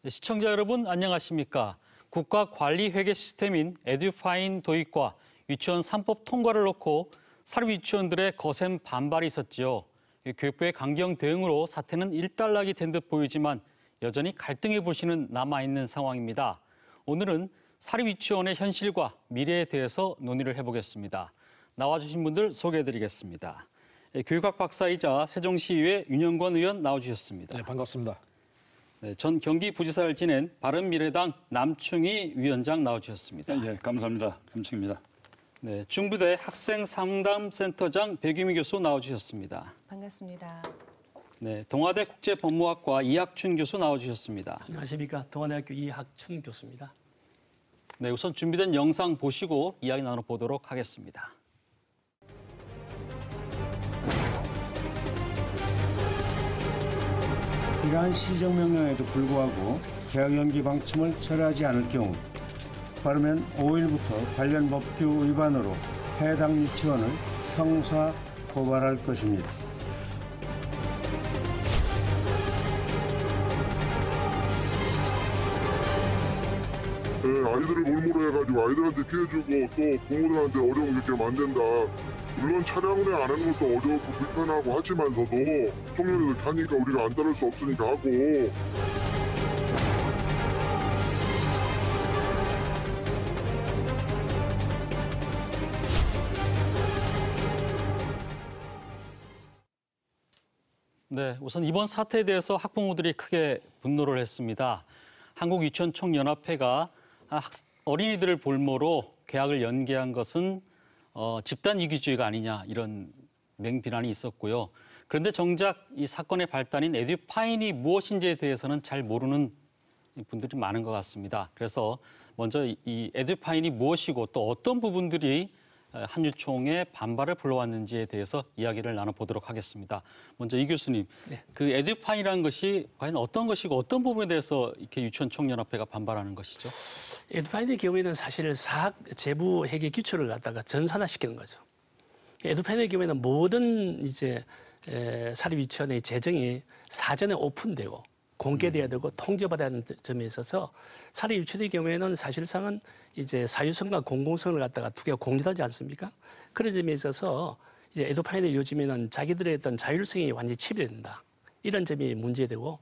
시청자 여러분 안녕하십니까? 국가관리회계 시스템인 에듀파인 도입과 유치원 3법 통과를 놓고 사립 유치원들의 거센 반발이 있었지요. 교육부의 강경 대응으로 사태는 일단락이 된 듯 보이지만 여전히 갈등의 불씨는 남아있는 상황입니다. 오늘은 사립 유치원의 현실과 미래에 대해서 논의를 해보겠습니다. 나와주신 분들 소개해드리겠습니다. 교육학 박사이자 세종시의회 윤영권 의원 나와주셨습니다. 네, 반갑습니다. 네, 전 경기부지사를 지낸 바른미래당 남충희 위원장 나와주셨습니다. 네, 감사합니다. 남충입니다. 네, 중부대 학생상담센터장 백유미 교수 나와주셨습니다. 반갑습니다. 네, 동아대 국제법무학과 이학춘 교수 나와주셨습니다. 안녕하십니까. 동아대학교 이학춘 교수입니다. 네, 우선 준비된 영상 보시고 이야기 나눠보도록 하겠습니다. 이러한 시정명령에도 불구하고 계약 연기 방침을 철회하지 않을 경우 빠르면 5일부터 관련 법규 위반으로 해당 유치원을 형사 고발할 것입니다. 아이들을 몰모로 해가지고 아이들한테 피해주고 또 부모들한테 어려움 겪게 만든다. 물론 차량 운행 안 하는 것도 어렵고 불편하고 하지만서도 청년들 타니까 우리가 안 따를 수 없으니까 하고. 네, 우선 이번 사태에 대해서 학부모들이 크게 분노를 했습니다. 한국유치원총연합회가 어린이들을 볼모로 계약을 연기한 것은 집단 이기주의가 아니냐 이런 맹비난이 있었고요. 그런데 정작 이 사건의 발단인 에듀파인이 무엇인지에 대해서는 잘 모르는 분들이 많은 것 같습니다. 그래서 먼저 이 에듀파인이 무엇이고 또 어떤 부분들이 한유총의 반발을 불러왔는지에 대해서 이야기를 나눠보도록 하겠습니다. 먼저 이 교수님, 네. 그 에듀파인이라는 것이 과연 어떤 것이고 어떤 부분에 대해서 이렇게 유치원총연합회가 반발하는 것이죠? 에듀파인의 경우에는 사실 사학 재부 회계 기초를 갖다가 전산화시키는 거죠. 에듀파인의 경우에는 모든 이제 사립 유치원의 재정이 사전에 오픈되고 공개돼야 되고 통제받아야 하는 점에 있어서 사립 유치원의 경우에는 사실상은 이제 사유성과 공공성을 갖다가 두 개가 공존하지 않습니까? 그런 점에 있어서 이제 에듀파인을 요즘에는 자기들의 어떤 자율성이 완전히 침해된다. 이런 점이 문제되고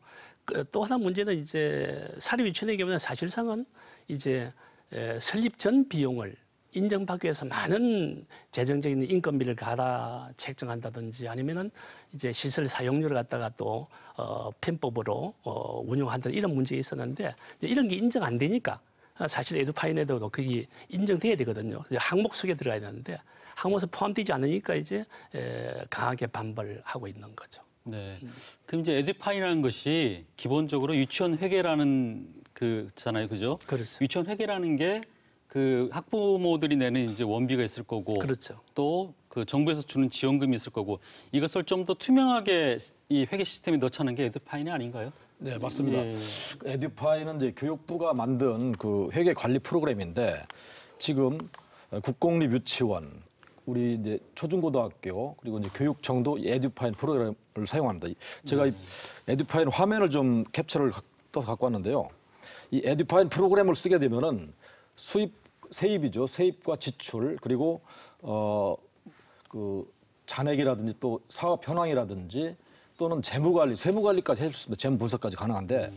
또 하나 문제는 이제 사립 유치원의 경우는 사실상은 이제 설립 전 비용을 인정받기 위해서 많은 재정적인 인건비를 갈아 책정한다든지 아니면은 이제 시설 사용료를 갖다가 또 편법으로 운영한다 이런 문제가 있었는데 이런 게 인정 안 되니까 사실 에듀파인에도 그게 인정돼야 되거든요. 항목 속에 들어가야 되는데 항목에 포함되지 않으니까 이제 강하게 반발하고 있는 거죠. 네. 그럼 이제 에듀파인이라는 것이 기본적으로 유치원 회계라는 그잖아요, 그죠? 그렇죠. 유치원 회계라는 게 그 학부모들이 내는 이제 원비가 있을 거고, 그렇죠. 또 그 정부에서 주는 지원금이 있을 거고, 이것을 좀 더 투명하게 이 회계 시스템에 넣자는 게 에듀파인이 아닌가요? 네, 맞습니다. 예. 에듀파인은 이제 교육부가 만든 그 회계 관리 프로그램인데 지금 국공립 유치원, 우리 이제 초중고등학교 그리고 이제 교육청도 에듀파인 프로그램을 사용합니다. 제가 이 에듀파인 화면을 좀 캡처를 떠서 갖고 왔는데요. 이 에듀파인 프로그램을 쓰게 되면은 세입이죠. 세입과 지출 그리고 그 잔액이라든지 또 사업 현황이라든지 또는 재무관리, 세무관리까지 해줄 수 있습니다. 재무 분석까지 가능한데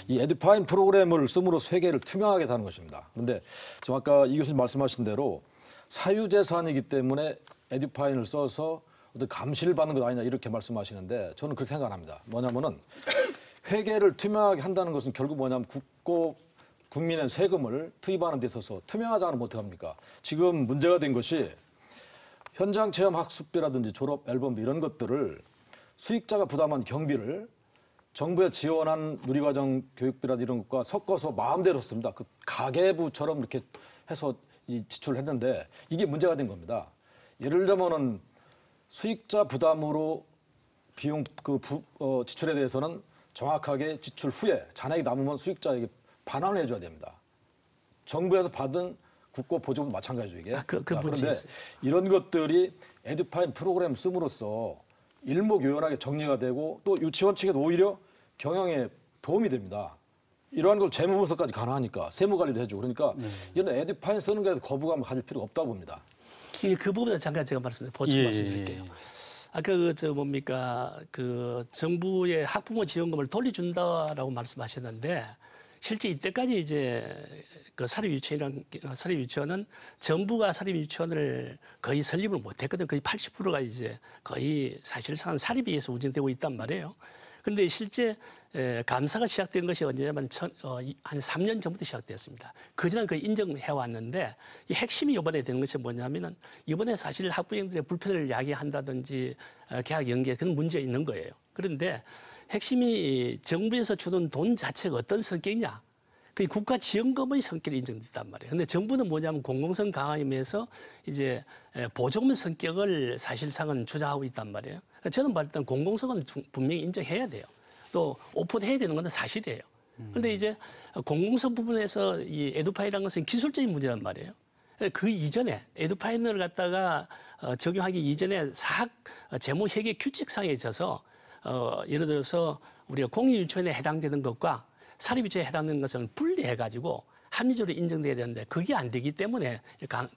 이 에듀파인 프로그램을 씀으로써 회계를 투명하게 하는 것입니다. 그런데 지금 아까 이 교수님 말씀하신 대로 사유재산이기 때문에 에듀파인을 써서 어떤 감시를 받는 것 아니냐 이렇게 말씀하시는데 저는 그렇게 생각 안 합니다. 뭐냐면은 회계를 투명하게 한다는 것은 결국 뭐냐면 국민의 세금을 투입하는 데 있어서 투명하지 않으면 어떡합니까? 지금 문제가 된 것이 현장 체험 학습비라든지 졸업 앨범비 이런 것들을 수익자가 부담한 경비를 정부에 지원한 누리과정 교육비라든지 이런 것과 섞어서 마음대로 씁니다. 그 가계부처럼 이렇게 해서 지출을 했는데 이게 문제가 된 겁니다. 예를 들면은 수익자 부담으로 비용 지출에 대해서는 정확하게 지출 후에 잔액이 남으면 수익자에게 반환을 해줘야 됩니다. 정부에서 받은 국고 보조금도 마찬가지죠 이게. 그런데 이런 것들이 에듀파인 프로그램 씀으로써 일목요연하게 정리가 되고 또 유치원 측에도 오히려 경영에 도움이 됩니다. 이러한 걸 재무 분석까지 가능하니까 세무 관리도 해주고 그러니까 이런 에듀파인 쓰는 거에 거부감을 가질 필요가 없다 봅니다. 그 부분에 잠깐 제가 보충 말씀드릴게요. 아까 그 정부의 학부모 지원금을 돌려준다라고 말씀하셨는데 실제 이때까지 이제 그 사립유치원은 정부가 사립유치원을 거의 설립을 못했거든. 거의 80%가 이제 거의 사실상 사립에 의해서 운영되고 있단 말이에요. 그런데 실제 감사가 시작된 것이 언제냐면 한 3년 전부터 시작되었습니다. 그전에 그 인정해 왔는데 이 핵심이 이번에 되는 것이 뭐냐면은 이번에 사실 학부형들의 불편을 야기한다든지 계약 연기에 그런 문제가 있는 거예요. 그런데 핵심이 정부에서 주는 돈 자체가 어떤 성격이냐? 그 국가 지원금의 성격이 인정됐단 말이에요. 근데 정부는 뭐냐면 공공성 강화임에서 이제 보조금 성격을 사실상은 주장하고 있단 말이에요. 저는 말할 때 공공성은 분명히 인정해야 돼요. 또 오픈해야 되는 건 사실이에요. 그런데 이제 공공성 부분에서 이 에듀파이라는 것은 기술적인 문제란 말이에요. 그 이전에 에듀파이를 갖다가 적용하기 이전에 사학 재무 회계 규칙상에 있어서 예를 들어서 우리가 공유유치원에 해당되는 것과 사립유치원에 해당되는 것을 분리해가지고 합리적으로 인정돼야 되는데 그게 안 되기 때문에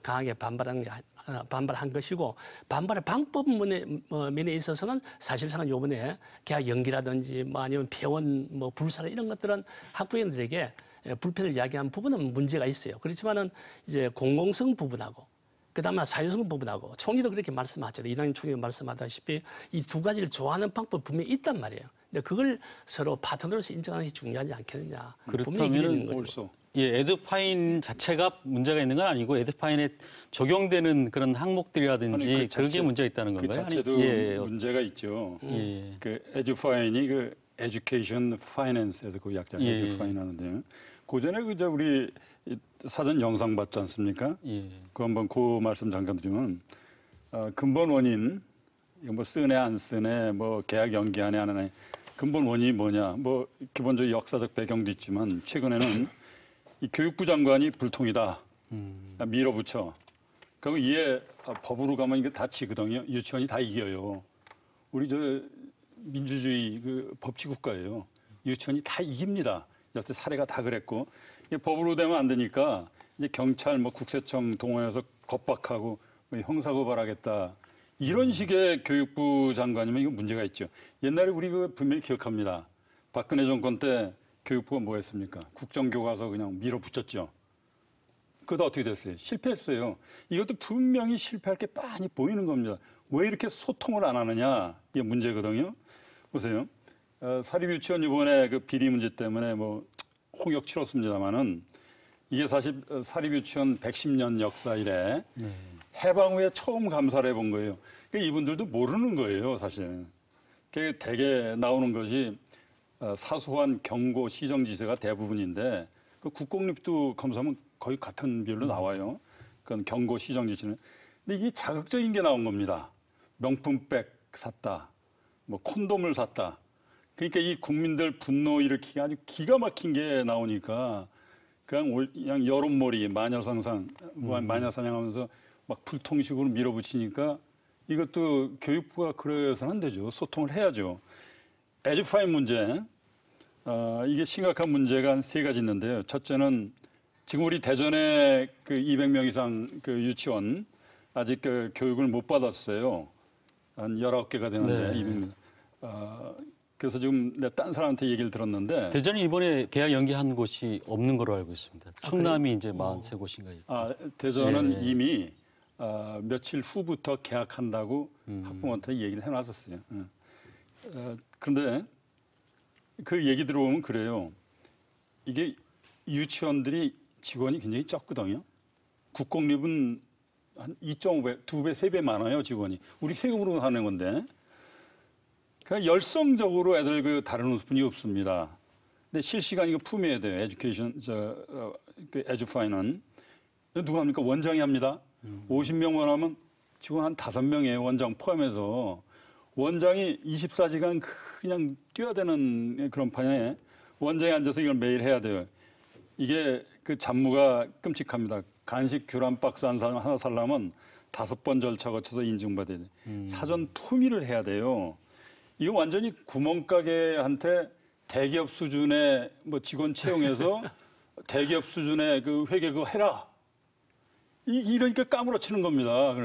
강하게 반발한 것이고 반발의 방법 면에 있어서는 사실상 요번에 계약 연기라든지 아니면 폐원 불사 이런 것들은 학부형들에게 불편을 야기한 부분은 문제가 있어요. 그렇지만은 이제 공공성 부분하고 그다음에 사유성 부분하고 총리도 그렇게 말씀하셨죠. 이낙연 총리가 말씀하다시피 이 두 가지를 좋아하는 방법 분명히 있단 말이에요. 근데 그걸 서로 파트너로서 인정하는 게 중요하지 않겠느냐. 그렇다면 에듀파인 자체가 문제가 있는 건 아니고 에듀파인에 적용되는 그런 항목들이라든지 그게 문제가 있다는 건가요? 그 자체도 문제가 있죠. 그 에듀파인이 그 에듀케이션 파이낸스에서 그 약자 에듀파인 하는데요. 그 전에 그저 우리 사전 영상 봤지 않습니까? 그 한번 그 말씀 잠깐 드리면 근본 원인 이거 뭐 쓰네 안 쓰네 뭐 계약 연기하네 안 하네 근본 원인이 뭐냐 뭐 기본적인 역사적 배경도 있지만 최근에는 이 교육부 장관이 불통이다 밀어붙여 그리고 이에 법으로 가면 이게 다 지거든요. 유치원이 다 이겨요. 우리 저 민주주의 그 법치 국가예요. 유치원이 다 이깁니다. 여태 사례가 다 그랬고 이게 법으로 되면 안 되니까 이제 경찰 뭐 국세청 동원해서 겁박하고 형사고발하겠다. 이런 식의 교육부 장관이면 이거 문제가 있죠. 옛날에 우리 그 분명히 기억합니다. 박근혜 정권 때 교육부가 뭐 했습니까? 국정교과서 그냥 밀어붙였죠. 그러다 어떻게 됐어요? 실패했어요. 이것도 분명히 실패할 게 빤히 보이는 겁니다. 왜 이렇게 소통을 안 하느냐? 이게 문제거든요. 보세요. 사립유치원 이번에 그 비리 문제 때문에 뭐 홍역 치렀습니다마는 이게 사실 사립유치원 110년 역사 이래 해방 후에 처음 감사를 해본 거예요. 그러니까 이분들도 모르는 거예요, 사실. 대개 나오는 것이 사소한 경고 시정지세가 대부분인데 그 국공립도 검사하면 거의 같은 비율로 나와요. 그건 경고 시정지세는. 근데 이게 자극적인 게 나온 겁니다. 명품백 샀다, 뭐 콘돔을 샀다. 그러니까 이 국민들 분노 일으키기 아주 기가 막힌 게 나오니까 그냥 여론몰이 마녀상상, 마녀사냥하면서 막 불통식으로 밀어붙이니까 이것도 교육부가 그래서는 안 되죠. 소통을 해야죠. 에듀파인 문제, 이게 심각한 문제가 한 3가지 있는데요. 첫째는 지금 우리 대전에 그 200명 이상 그 유치원 아직 그 교육을 못 받았어요. 한 19개가 되는데 200명. 그래서 지금 내가 딴 사람한테 얘기를 들었는데 대전이 이번에 계약 연기한 곳이 없는 걸로 알고 있습니다. 충남이 이제 43곳인가요? 대전은 이미 며칠 후부터 계약한다고 학부모한테 얘기를 해놨었어요. 그런데 그 얘기 들어보면 그래요. 이게 유치원들이 직원이 굉장히 적거든요. 국공립은 한 2.5배, 2배, 3배 많아요, 직원이. 우리 세금으로 하는 건데. 그냥 열성적으로 애들 그 다루는 분이 없습니다. 근데 실시간 이거 품어야 돼요. 에듀케이션, 그 에듀파인은. 누가 합니까? 원장이 합니다. 50명만 하면 직원 한 5명이에요. 원장 포함해서. 원장이 24시간 그냥 뛰어야 되는 그런 판에 원장이 앉아서 이걸 매일 해야 돼요. 이게 그 잡무가 끔찍합니다. 간식 귤 박스 하나 살려면 5번 절차 거쳐서 인증받아야 돼요. 사전 품위를 해야 돼요. 이거 완전히 구멍가게한테 대기업 수준의 뭐 직원 채용해서 대기업 수준의 그 회계 그거 해라. 이러니까 까무러치는 겁니다.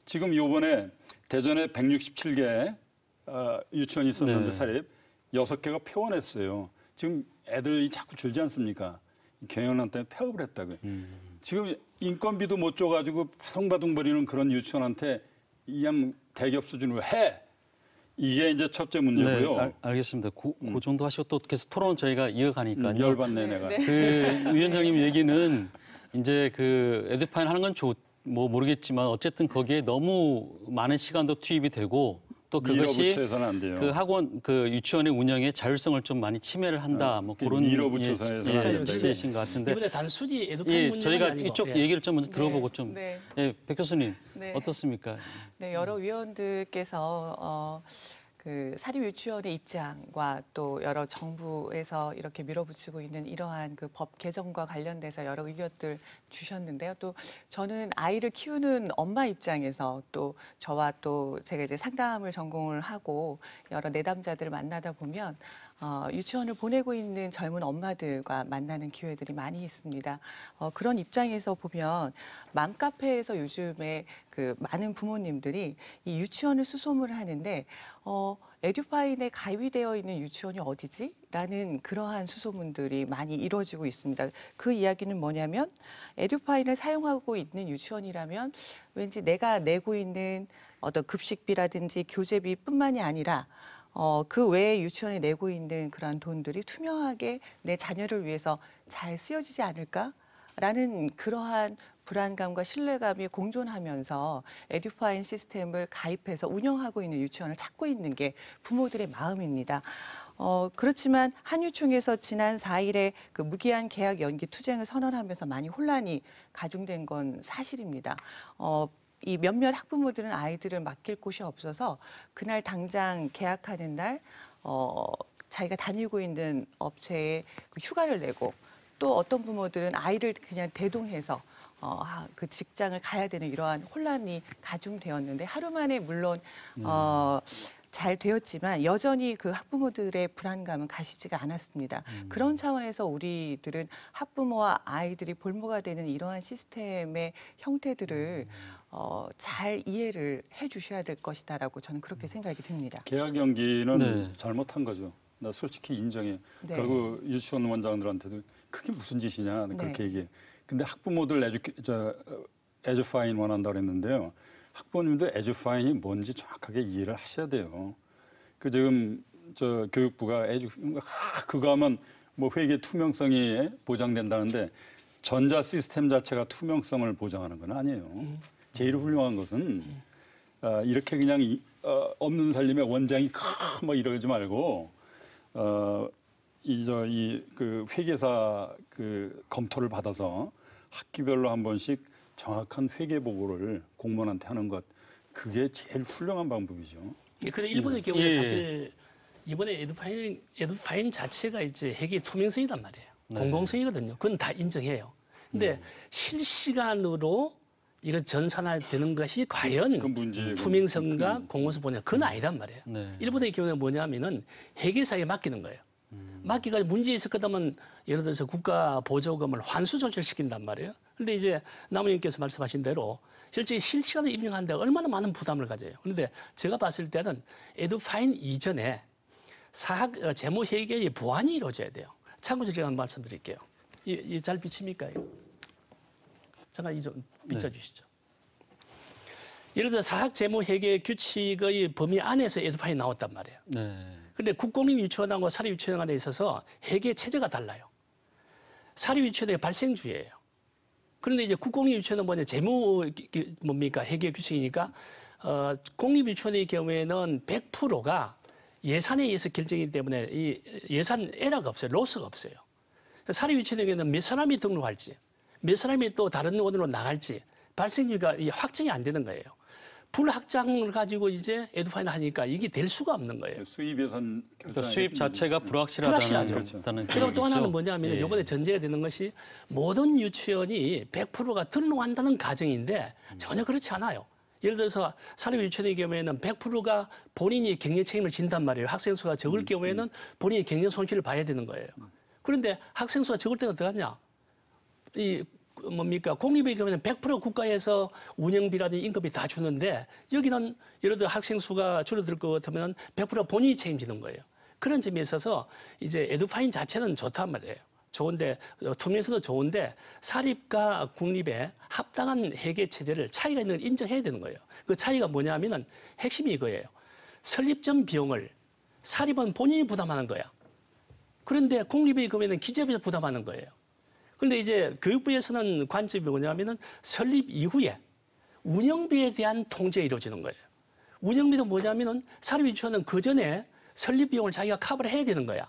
지금 요번에 대전에 167개 유치원이 있었는데 네. 사립 6개가 폐원했어요. 지금 애들이 자꾸 줄지 않습니까? 경영난 때문에 폐업을 했다고요. 지금 인건비도 못 줘가지고 바둥바둥거리는 그런 유치원한테 그냥 대기업 수준으로 해. 이게 이제 첫째 문제고요. 네, 알겠습니다. 그 정도 하시고 또 계속 토론 저희가 이어가니까요. 열받네 내가. 그 위원장님 얘기는 이제 그 에듀파인 하는 건 뭐 모르겠지만 어쨌든 거기에 너무 많은 시간도 투입이 되고 또 그것이 밀어붙여서는 안 돼요. 그 학원 그 유치원의 운영에 자율성을 좀 많이 침해를 한다. 뭐 그런 밀어붙여서는 안 되는데. 취재이신 것 같은데. 이번에 단순히 에듀파인 예, 문제가 저희가 아니고 이쪽 예. 얘기를 좀 먼저 들어보고 좀. 네. 예, 백 교수님 네. 어떻습니까? 네, 여러 위원들께서 그 사립 유치원의 입장과 또 여러 정부에서 이렇게 밀어붙이고 있는 이러한 그 법 개정과 관련돼서 여러 의견들 주셨는데요. 또 저는 아이를 키우는 엄마 입장에서 또 저와 또 제가 이제 상담을 전공을 하고 여러 내담자들을 만나다 보면 유치원을 보내고 있는 젊은 엄마들과 만나는 기회들이 많이 있습니다. 그런 입장에서 보면 맘카페에서 요즘에 그 많은 부모님들이 이 유치원을 수소문을 하는데 에듀파인에 가입이 되어 있는 유치원이 어디지? 라는 그러한 수소문들이 많이 이루어지고 있습니다. 그 이야기는 뭐냐면 에듀파인을 사용하고 있는 유치원이라면 왠지 내가 내고 있는 어떤 급식비라든지 교재비뿐만이 아니라 그 외에 유치원에 내고 있는 그런 돈들이 투명하게 내 자녀를 위해서 잘 쓰여지지 않을까라는 그러한 불안감과 신뢰감이 공존하면서 에듀파인 시스템을 가입해서 운영하고 있는 유치원을 찾고 있는 게 부모들의 마음입니다. 그렇지만 한유총에서 지난 4일에 그 무기한 계약 연기 투쟁을 선언하면서 많이 혼란이 가중된 건 사실입니다. 이 몇몇 학부모들은 아이들을 맡길 곳이 없어서 그날 당장 계약하는 날 자기가 다니고 있는 업체에 휴가를 내고 또 어떤 부모들은 아이를 그냥 대동해서 그 직장을 가야 되는 이러한 혼란이 가중되었는데 하루 만에 물론 잘 되었지만 여전히 그 학부모들의 불안감은 가시지가 않았습니다. 그런 차원에서 우리들은 학부모와 아이들이 볼모가 되는 이러한 시스템의 형태들을 잘 이해를 해주셔야 될 것이다라고 저는 그렇게 생각이 듭니다. 계약 연기는 네. 잘못한 거죠. 나 솔직히 인정해. 네. 그리고 유치원 원장들한테도 그게 무슨 짓이냐 그렇게 얘기해. 근데 학부모들 에듀파인 원한다 그랬는데요. 학부모님도 에듀파인이 뭔지 정확하게 이해를 하셔야 돼요. 그 지금 교육부가 그거 하면 뭐 회계 투명성이 보장된다는데 전자 시스템 자체가 투명성을 보장하는 건 아니에요. 제일 훌륭한 것은 이렇게 그냥 없는 살림에 원장이 뭐 이러지 말고 그 회계사 그 검토를 받아서 학기별로 한 번씩 정확한 회계 보고를 공무원한테 하는 것 그게 제일 훌륭한 방법이죠. 그런데 일본의 경우에 사실 이번에 에듀파인 자체가 이제 회계 투명성이란 말이에요. 네. 공공성이거든요. 그건 다 인정해요. 근데 실시간으로 이거 전산화되는 것이 과연 투명성과 공공성 보냐 그건 아니란 말이에요. 네. 일본의 경우는 뭐냐면은 회계사에 맡기는 거예요. 맡기가 문제 있을 거다면 예를 들어서 국가 보조금을 환수 조절시킨단 말이에요. 그런데 이제 나무님께서 말씀하신 대로 실제 실시간으로 입력하는데 얼마나 많은 부담을 가져요. 그런데 제가 봤을 때는 에듀파인 이전에 사학 재무 회계의 보완이 이루어져야 돼요. 참고로 제가 말씀드릴게요. 이 잘 비칩니까? 잠깐 이 좀 비춰주시죠. 예를 들어 사학 재무 회계 규칙의 범위 안에서 에듀파인이 나왔단 말이에요. 네. 그런데 국공립 유치원하고 사립 유치원 간에 있어서 회계 체제가 달라요. 사립 유치원의 발생주예요. 그런데 이제 국공립 유치원은 뭐냐 재무 뭡니까 회계 규칙이니까 공립 유치원의 경우에는 100%가 예산에 의해서 결정이기 때문에 이 예산 에러가 없어요. 로스가 없어요. 사립 유치원의 경우에는 몇 사람이 등록할지 몇 사람이 또 다른 원으로 나갈지 발생률가 확정이 안 되는 거예요. 불확장을 가지고 이제 에듀파인을 하니까 이게 될 수가 없는 거예요. 수입 예산 그러니까 수입 자체가 불확실하다는 그렇죠. 그런 그리고 또 하나는 얘기죠. 뭐냐면 예. 이번에 전제가 되는 것이 모든 유치원이 100%가 등록한다는 가정인데 전혀 그렇지 않아요. 예를 들어서 사립 유치원의 경우에는 100%가 본인이 경영 책임을 진단 말이에요. 학생 수가 적을 경우에는 본인이 경영 손실을 봐야 되는 거예요. 그런데 학생 수가 적을 때는 어떡하냐? 이 뭡니까? 공립의 경우에는 100% 국가에서 운영비라든지 임금비 다 주는데 여기는 예를 들어 학생 수가 줄어들 것 같으면 100% 본인이 책임지는 거예요. 그런 점에 있어서 이제 에듀파인 자체는 좋단 말이에요. 좋은데 투명성도 좋은데 사립과 국립의 합당한 회계 체제를 차이가 있는 걸 인정해야 되는 거예요. 그 차이가 뭐냐면은 핵심이 이거예요. 설립 전 비용을 사립은 본인이 부담하는 거야. 그런데 공립의 경우에는 기재부에서 부담하는 거예요. 그런데 이제 교육부에서는 관점이 뭐냐면은 설립 이후에 운영비에 대한 통제가 이루어지는 거예요. 운영비도 뭐냐면은 사립 유치원은 그 전에 설립 비용을 자기가 커버를 해야 되는 거야.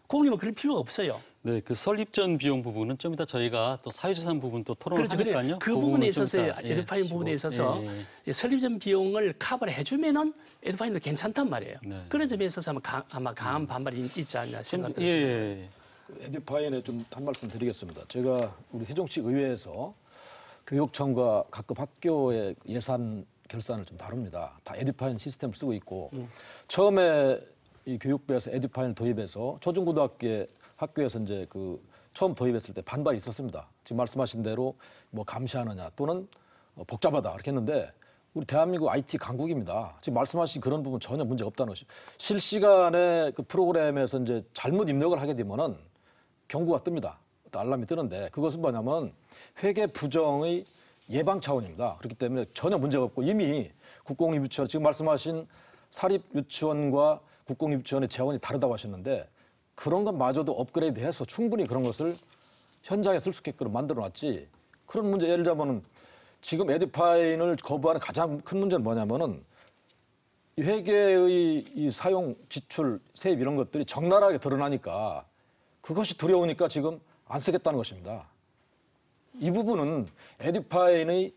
공립은 그럴 필요가 없어요. 네, 그 설립 전 비용 부분은 좀 이따 저희가 또 사유재산 부분 또 토론을 그렇죠. 하니까요. 그 부분에 있어서 좀 이따, 에듀파인 부분에 있어서 예. 설립 전 비용을 커버를 해주면은 에듀파인도 괜찮단 말이에요. 네. 그런 점에 있어서 아마 강한 반발이 있지 않냐 생각이 예, 들어요. 예. 에듀파인에 좀 한 말씀 드리겠습니다. 제가 우리 세종시 의회에서 교육청과 각급 학교의 예산 결산을 좀 다룹니다. 다 에듀파인 시스템을 쓰고 있고 처음에 이 교육부에서 에듀파인을 도입해서 초중고등학교에서 이제 그 처음 도입했을 때 반발이 있었습니다. 지금 말씀하신 대로 뭐 감시하느냐 또는 복잡하다 이렇게 했는데 우리 대한민국 IT 강국입니다. 지금 말씀하신 그런 부분 전혀 문제가 없다는 것이 실시간에 그 프로그램에서 이제 잘못 입력을 하게 되면은 경고가 뜹니다. 또 알람이 뜨는데 그것은 뭐냐면 회계 부정의 예방 차원입니다. 그렇기 때문에 전혀 문제가 없고 이미 국공립유치원 지금 말씀하신 사립유치원과 국공립유치원의 재원이 다르다고 하셨는데 그런 것마저도 업그레이드해서 충분히 그런 것을 현장에 쓸 수 있게끔 만들어놨지. 그런 문제 예를 들자면은 지금 에듀파인을 거부하는 가장 큰 문제는 뭐냐면은 이 회계의 이 사용 지출 세입 이런 것들이 적나라하게 드러나니까 그것이 두려우니까 지금 안 쓰겠다는 것입니다. 이 부분은 에듀파인의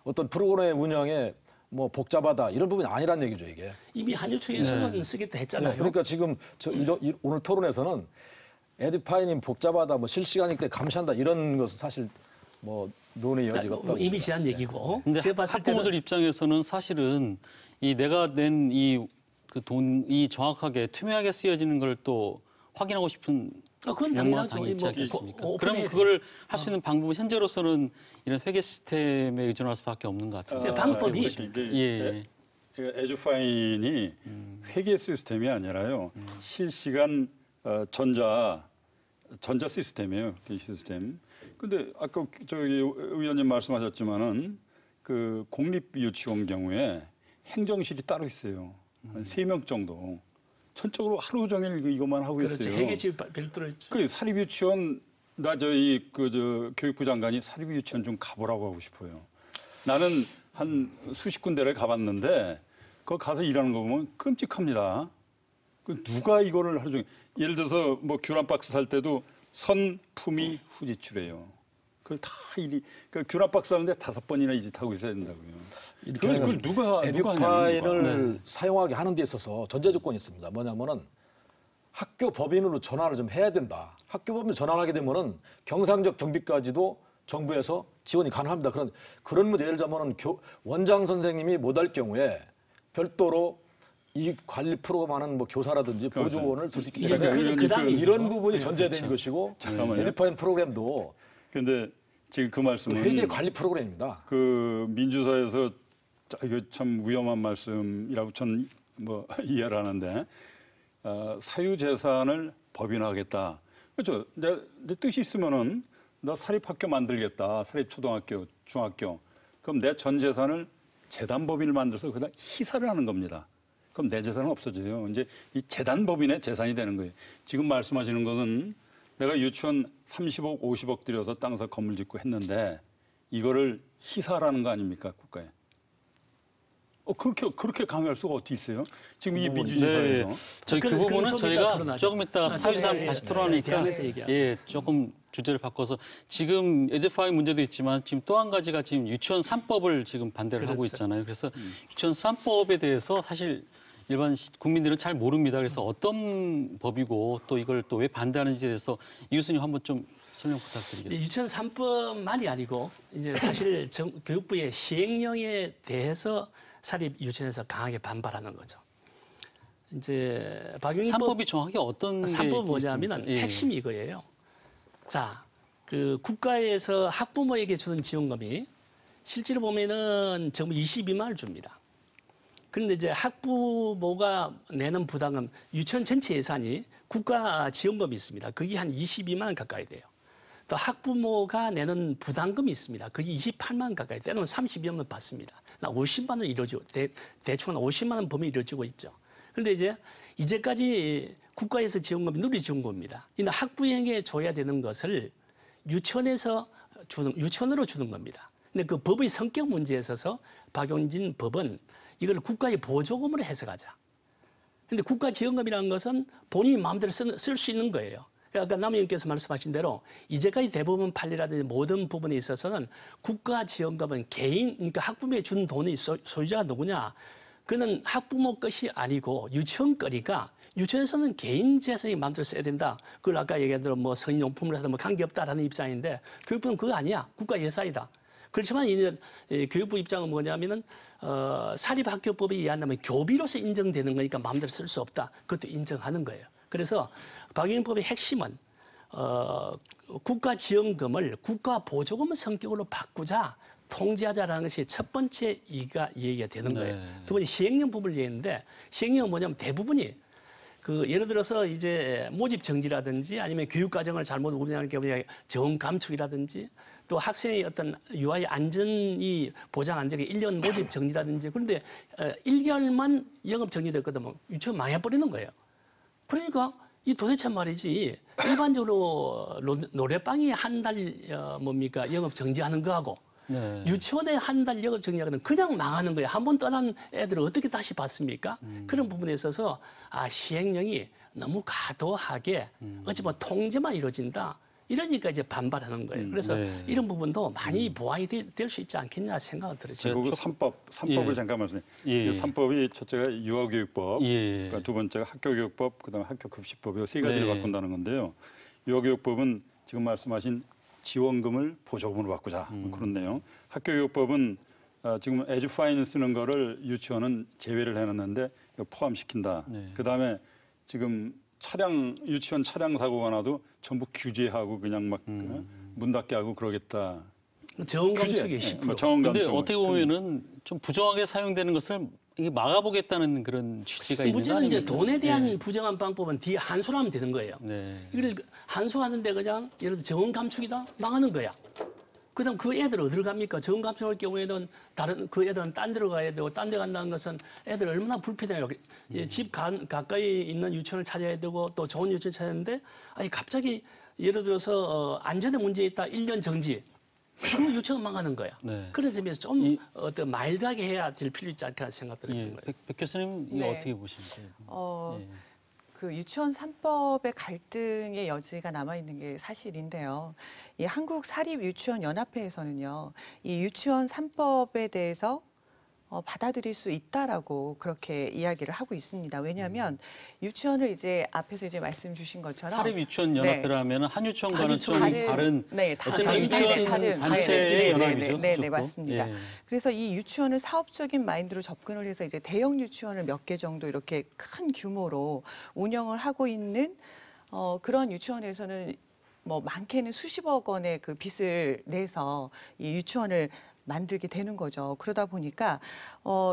어떤 프로그램 운영에 뭐 복잡하다 이런 부분이 아니란 얘기죠 이게. 이미 한유총에서는 쓰겠다 했잖아요. 네, 그러니까 지금 오늘 토론에서는 에듀파인이 복잡하다, 뭐 실시간일 때 감시한다 이런 것은 사실 뭐 논의 여지가 없다. 이미 지난 얘기고. 근데 제가 봤을 때는 학부모들 입장에서는 사실은 이 내가 낸 이 그 돈이 정확하게 투명하게 쓰여지는 걸 또 확인하고 싶은 그건 욕망 당연하죠. 당연히 있지 뭐 않겠습니까? 오픈해야 그럼 돼요. 그걸 할 수 있는 방법은 현재로서는 이런 회계 시스템에 의존할 수밖에 없는 것 같은데. 방법이 예. 에듀파인이 회계 시스템이 아니라요. 실시간 전자 시스템이에요. 그 시스템. 근데 아까 저기 의원님 말씀하셨지만은 그 공립유치원 경우에 행정실이 따로 있어요. 한 3명 정도. 전적으로 하루 종일 이것만 하고 그렇지. 있어요. 회계집 별도로 있죠. 그 사립유치원 나 저희 저 교육부 장관이 사립유치원 좀 가보라고 하고 싶어요. 나는 한 수십 군데를 가봤는데 거 가서 일하는 거 보면 끔찍합니다. 그 누가 이거를 하루 종일 예를 들어서 뭐 교란 박스 살 때도 선품위 후지출해요. 그걸 다 그 교란 박스 하는데 5번이나 이 짓 하고 있어야 된다고요. 그걸 누가 에듀파인을 사용하게 하는 데 있어서 전제 조건이 있습니다. 뭐냐면은 학교 법인으로 전환을 좀 해야 된다. 학교 법인 전환하게 되면은 경상적 정비까지도 정부에서 지원이 가능합니다. 그런 문제 예를 들자면은 원장 선생님이 못할 경우에 별도로 이 관리 프로그램 하는 뭐 교사라든지 보조원을 둘 수 있기 때문에 이런 부분이 전제된 것이고 에듀파인 프로그램도 근데 지금 그 말씀은 회계 관리 프로그램입니다. 그 민주사에서 이거 참 위험한 말씀이라고 저는 뭐 이해를 하는데 사유재산을 법인화하겠다. 그렇죠. 내 뜻이 있으면은 나 사립학교 만들겠다. 사립초등학교, 중학교. 그럼 내 전 재산을 재단법인을 만들어서 그다음 희사를 하는 겁니다. 그럼 내 재산은 없어져요. 이제 이 재단법인의 재산이 되는 거예요. 지금 말씀하시는 것은 내가 유치원 30억, 50억 들여서 땅 사 건물 짓고 했는데 이거를 희사라는 거 아닙니까, 국가에? 그렇게 강요할 수가 어디 있어요? 지금 이 민주주의사회에서. 저희 그 부분은 저희가 조금 이따가 사유재산 다시 토론하니까 대안에서 얘기하죠. 조금 주제를 바꿔서 지금 에듀파인 문제도 있지만 지금 또 한 가지가 지금 유치원 3법을 지금 반대를 하고 있잖아요. 그래서 유치원 3법에 대해서 사실 일반 국민들은 잘 모릅니다. 그래서 어떤 법이고 또 이걸 또 왜 반대하는지에 대해서 이 교수님 한번 좀 설명 부탁드리겠습니다. 유치원 3법만이 아니고 이제 사실 교육부의 시행령에 대해서 사립 유치원에서 강하게 반발하는 거죠. 이제 박용인법 3법이 정확히 어떤 게 3법 뭐냐면은 있습니까? 예. 핵심이 이거예요. 자, 그 국가에서 학부모에게 주는 지원금이 실제로 보면은 전부 22만 원을 줍니다. 그런데 이제 학부모가 내는 부담금, 유치원 전체 예산이 국가 지원금이 있습니다. 그게 한 22만 원 가까이 돼요. 또 학부모가 내는 부담금이 있습니다. 그게 28만 원 가까이, 때로는 30여 원 받습니다. 50만 원 이루어지고, 대충 한 50만 원 범위 이루어지고 있죠. 그런데 이제까지 국가에서 지원금이 누리 지원금입니다. 이는 학부형에 줘야 되는 것을 유치원으로 주는 겁니다. 근데 그 법의 성격 문제에 있어서 박용진 법은 이걸 국가의 보조금으로 해석하자. 근데 국가 지원금이라는 것은 본인이 마음대로 쓸 수 있는 거예요. 아까 남 의원께서 말씀하신 대로 이제까지 대부분 판례라든지 모든 부분에 있어서는 국가 지원금은 그러니까 학부모에 준 돈의 소유자가 누구냐? 그는 학부모 것이 아니고 유치원 거니까 유치원에서는 개인 재산이 마음대로 써야 된다. 그걸 아까 얘기한 대로 뭐 성인용품을 해도 뭐 관계없다라는 입장인데 교육부는 그거 아니야. 국가 예산이다. 그렇지만 이제 교육부 입장은 뭐냐면은 사립학교법에 의한다면 교비로서 인정되는 거니까 마음대로 쓸 수 없다. 그것도 인정하는 거예요. 그래서 박용인법의 핵심은 국가 지원금을 국가 보조금 성격으로 바꾸자, 통제하자라는 것이 첫 번째 얘기가 되는 거예요. 네. 두 번째 시행령 부분을 얘기했는데 시행령은 뭐냐면 대부분이 예를 들어서 이제 모집 정지라든지 아니면 교육 과정을 잘못 운영할 경우에 저온 감축이라든지 또 학생의 어떤 유아의 안전이 보장 안 되게 1년 모집 정지라든지 그런데 1개월만 영업 정지됐거든 유치원 망해버리는 거예요. 그러니까 이 도대체 말이지 일반적으로 노래방이 한 달 영업 정지하는 거하고 네. 유치원에 한 달 영업 정지하거든 그냥 망하는 거예요. 한 번 떠난 애들을 어떻게 다시 받습니까? 그런 부분에 있어서 시행령이 너무 과도하게 어찌 보면 통제만 이루어진다. 이러니까 이제 반발하는 거예요. 그래서 네. 이런 부분도 많이 보완이 될 수 있지 않겠냐 생각을 들었죠. 그리고 3법을 예. 잠깐 말씀드려요. 예. 3법이 첫째가 유아교육법, 예. 그러니까 두 번째가 학교교육법, 그다음에 학교급식법, 이 세 가지를 네. 바꾼다는 건데요. 유아교육법은 지금 말씀하신 지원금을 보조금으로 바꾸자 그렇네요. 학교교육법은 지금 에듀파인 쓰는 거를 유치원은 제외를 해놨는데 이거 포함시킨다. 네. 그다음에 지금 유치원 차량 사고가 나도 전부 규제하고 그냥 막 문 닫게 하고 그러겠다. 저온 감축이 10%. 저온 근데 감축. 어떻게 보면은 좀 부정하게 사용되는 것을 이게 막아보겠다는 그런 취지가 있는 거 문제는 이제 아닙니까? 돈에 대한 부정한 방법은 뒤에 한수를 하면 되는 거예요. 네. 이걸 한수하는데 그냥 예를 들어 저온 감축이다 망하는 거야. 그다음 그 애들 어디를 갑니까? 저온 감축할 경우에는 그 애들은 딴 데로 가야 되고 딴 데 간다는 것은 애들 얼마나 불편해요. 집 가까이 있는 유치원을 찾아야 되고 또 좋은 유치원 찾아야 되는데 갑자기 예를 들어서 안전에 문제 있다 1년 정지. 그럼 유치원 망하는 거야. 네. 그런 점에서 좀 어떤 마일드하게 해야 될 필요 있지 않을까 생각 들었던 거예요. 백 교수님 이거 네. 어떻게 보십니까? 예. 그 유치원 3법의 갈등의 여지가 남아있는 게 사실인데요. 이 한국 사립유치원연합회에서는요. 이 유치원 3법에 대해서 받아들일 수 있다라고 그렇게 이야기를 하고 있습니다. 왜냐하면 유치원을 이제 앞에서 이제 말씀 주신 것처럼 사립유치원연합회라면 한유치원과는 좀 다른 어쨌든 유치원 단체의 연합이죠. 네, 맞습니다. 예. 그래서 이 유치원을 사업적인 마인드로 접근을 해서 이제 대형 유치원을 몇 개 정도 이렇게 큰 규모로 운영을 하고 있는 그런 유치원에서는 뭐 많게는 수십억 원의 그 빚을 내서 이 유치원을 만들게 되는 거죠. 그러다 보니까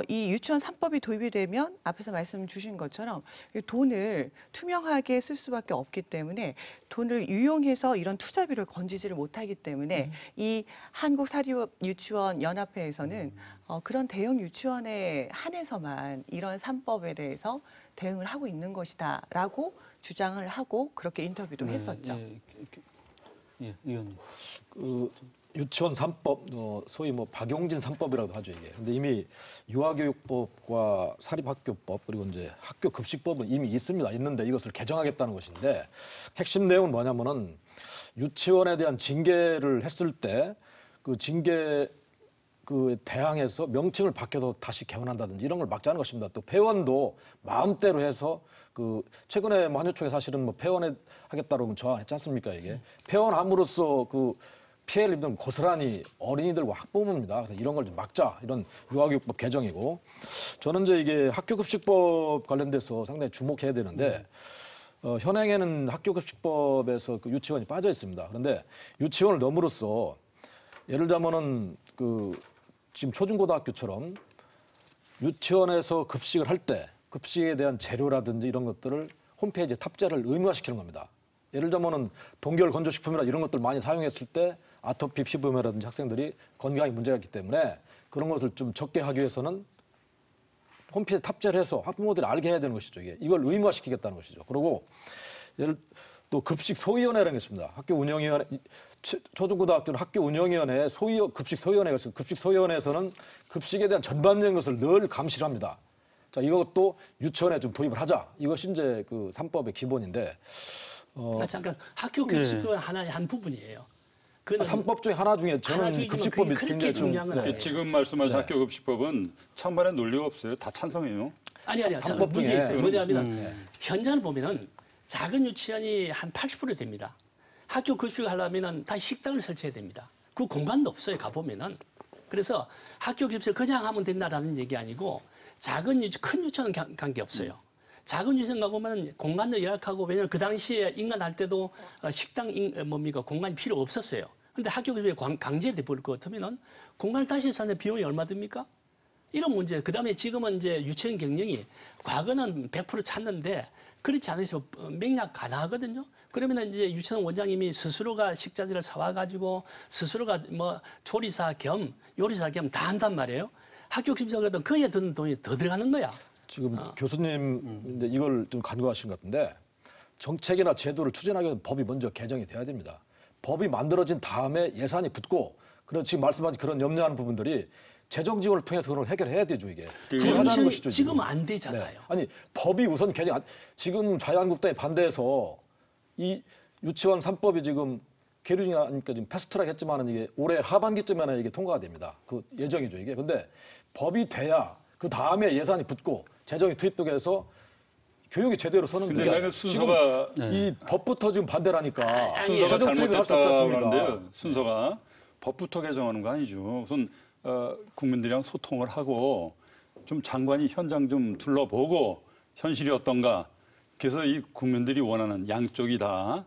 이 유치원 3법이 도입이 되면 앞에서 말씀 주신 것처럼 돈을 투명하게 쓸 수밖에 없기 때문에 돈을 유용해서 이런 투자비를 건지지를 못하기 때문에 이 한국사립유치원연합회에서는 그런 대형 유치원에 한해서만 이런 3법에 대해서 대응을 하고 있는 것이다라고 주장을 하고 그렇게 인터뷰도 했었죠. 예, 의원님. 유치원 3법, 소위 뭐 박용진 3법이라고 하죠, 이게. 근데 이미 유아교육법과 사립학교법 그리고 이제 학교급식법은 이미 있습니다. 있는데 이것을 개정하겠다는 것인데 핵심 내용은 뭐냐면은 유치원에 대한 징계를 했을 때 그 징계 그 대항해서 명칭을 바뀌어도 다시 개원한다든지 이런 걸 막자는 것입니다. 또 폐원도 마음대로 해서 그 최근에 뭐 한유총에 사실은 뭐 폐원에 하겠다고 저항했지 않습니까 이게 폐원함으로써 그 피해를 입는 고스란히 어린이들과 학부모입니다. 그래서 이런 걸 좀 막자 이런 육아교육법 개정이고 저는 이제 이게 학교급식법 관련돼서 상당히 주목해야 되는데 현행에는 학교급식법에서 그 유치원이 빠져 있습니다. 그런데 유치원을 넣음으로써 예를 들자면은 그 지금 초중고등학교처럼 유치원에서 급식을 할 때 급식에 대한 재료라든지 이런 것들을 홈페이지에 탑재를 의무화시키는 겁니다. 예를 들자면은 동결 건조식품이나 이런 것들 많이 사용했을 때 아토피 피부염이라든지 학생들이 건강에 문제가 있기 때문에 그런 것을 좀 적게 하기 위해서는 홈페이지에 탑재를 해서 학부모들이 알게 해야 되는 것이죠. 이걸 의무화시키겠다는 것이죠. 그리고 또 급식 소위원회라는 게 있습니다. 학교 운영위원회 초중고등학교는 학교 운영위원회 급식 소위원회가 있어요. 급식 소위원회에서는 급식에 대한 전반적인 것을 늘 감시를 합니다. 자, 이것도 유치원에 좀 도입을 하자. 이것이 이제 그 3법의 기본인데. 잠깐 학교 급식은 하나의 한 부분이에요. 그는 3법 중에 하나 중에 저는 급식법이 굉장히 중요한 건 아니에요. 지금 말씀하신 학교급식법은 찬반에 논리가 없어요. 다 찬성해요. 아니요. 문제 있어요. 뭐냐면 현장을 보면은 작은 유치원이 한 80% 됩니다. 학교 급식을 하려면은 다 식당을 설치해야 됩니다. 그 공간도 없어요. 가보면은. 그래서 학교 급식을 그냥 하면 된다라는 얘기 아니고 큰 유치원은 관계없어요. 작은 유치원 가보면 공간도 예약하고 왜냐면 그 당시에 인간할 때도 식당 공간이 필요 없었어요. 근데 학교 급식에 강제돼 버릴 것 같으면은 공간을 다시 사는 비용이 얼마 듭니까? 이런 문제. 그다음에 지금은 이제 유치원 경영이 과거는 100% 찾는데 그렇지 않으셔 맥락 가능하거든요. 그러면 이제 유치원 원장님이 스스로가 식자재를 사와가지고 스스로가 뭐 조리사 겸 요리사 겸 다 한단 말이에요. 학교 급식을 하던 그에 드는 돈이 더 들어가는 거야. 지금 교수님 이제 이걸 좀 간과하신 것 같은데 정책이나 제도를 추진하기 위해 법이 먼저 개정이 돼야 됩니다. 법이 만들어진 다음에 예산이 붙고 그런 지금 말씀하신 그런 염려하는 부분들이 재정 지원을 통해서 그걸 해결해야 되죠 이게. 재정 지원이 지금 안 되잖아요. 네. 아니 법이 우선 개정 지금 자유한국당이 반대해서 이 유치원 3법이 지금 계류 중이니까 지금 패스트트랙 했지만은 이게 올해 하반기쯤에는 이게 통과가 됩니다. 그 예정이죠 이게. 근데 법이 돼야 그 다음에 예산이 붙고 재정이 투입되게 해서 교육이 제대로 서는 근데 나는 순서가 이 법부터 지금 반대라니까 순서가 잘못됐다 그러는데요. 순서가 법부터 개정하는 거 아니죠. 우선 국민들이랑 소통을 하고 좀 장관이 현장 좀 둘러보고 현실이 어떤가. 그래서 이 국민들이 원하는 양쪽이 다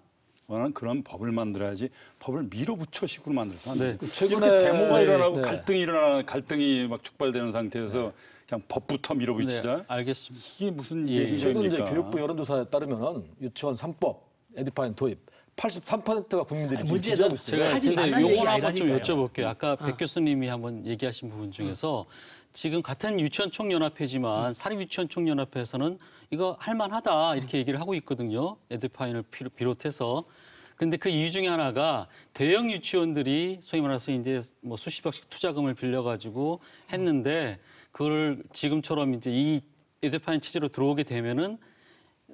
원하는 그런 법을 만들어야지 법을 밀어붙여식으로 만들어서 안 돼요. 이렇게 데모가 일어나고 갈등이 막 촉발되는 상태에서 그냥 법부터 밀어붙이자. 네, 알겠습니다. 이게 무슨 최근 이제 얘기입니까? 교육부 여론조사에 따르면은 유치원 3법 에듀파인 도입 83%가 국민들이 지금 지지하고 있어요. 제가 하지 근데 말라는 요걸 얘기가 한번 좀 아니라니까요. 여쭤볼게요. 아까 백 교수님이 한번 얘기하신 부분 중에서 지금 같은 유치원 총연합회지만 사립 유치원 총연합회에서는 이거 할만하다 이렇게 얘기를 하고 있거든요. 에듀파인을 비롯해서. 근데 그 이유 중에 하나가 대형 유치원들이 소위 말해서 이제 뭐 수십억씩 투자금을 빌려가지고 했는데 그걸 지금처럼 이제 이 에듀파인 체제로 들어오게 되면은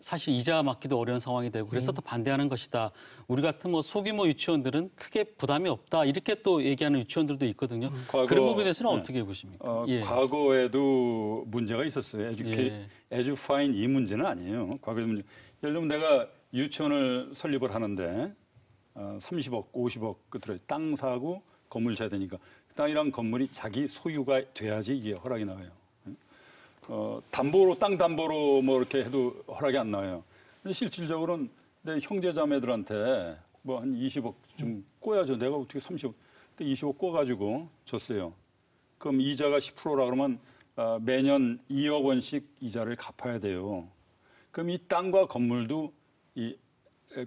사실 이자 막기도 어려운 상황이 되고 그래서 더 반대하는 것이다. 우리 같은 뭐 소규모 유치원들은 크게 부담이 없다. 이렇게 또 얘기하는 유치원들도 있거든요. 그런 부분에 대해서는 어떻게 보십니까? 과거에도 문제가 있었어요. 에듀파인 이 문제는 아니에요. 과거의 문제. 예를 들면 내가 유치원을 설립을 하는데 30억, 50억 끝으로 땅 사고 건물 사야 되니까 땅이랑 건물이 자기 소유가 돼야지 이게 허락이 나와요. 담보로 땅 담보로 뭐 이렇게 해도 허락이 안 나와요. 근데 실질적으로는 내 형제자매들한테 뭐 한 20억 좀 꿔야죠. 내가 어떻게 30억, 20억 꿔가지고 줬어요. 그럼 이자가 10%라 그러면 매년 2억 원씩 이자를 갚아야 돼요. 그럼 이 땅과 건물도 이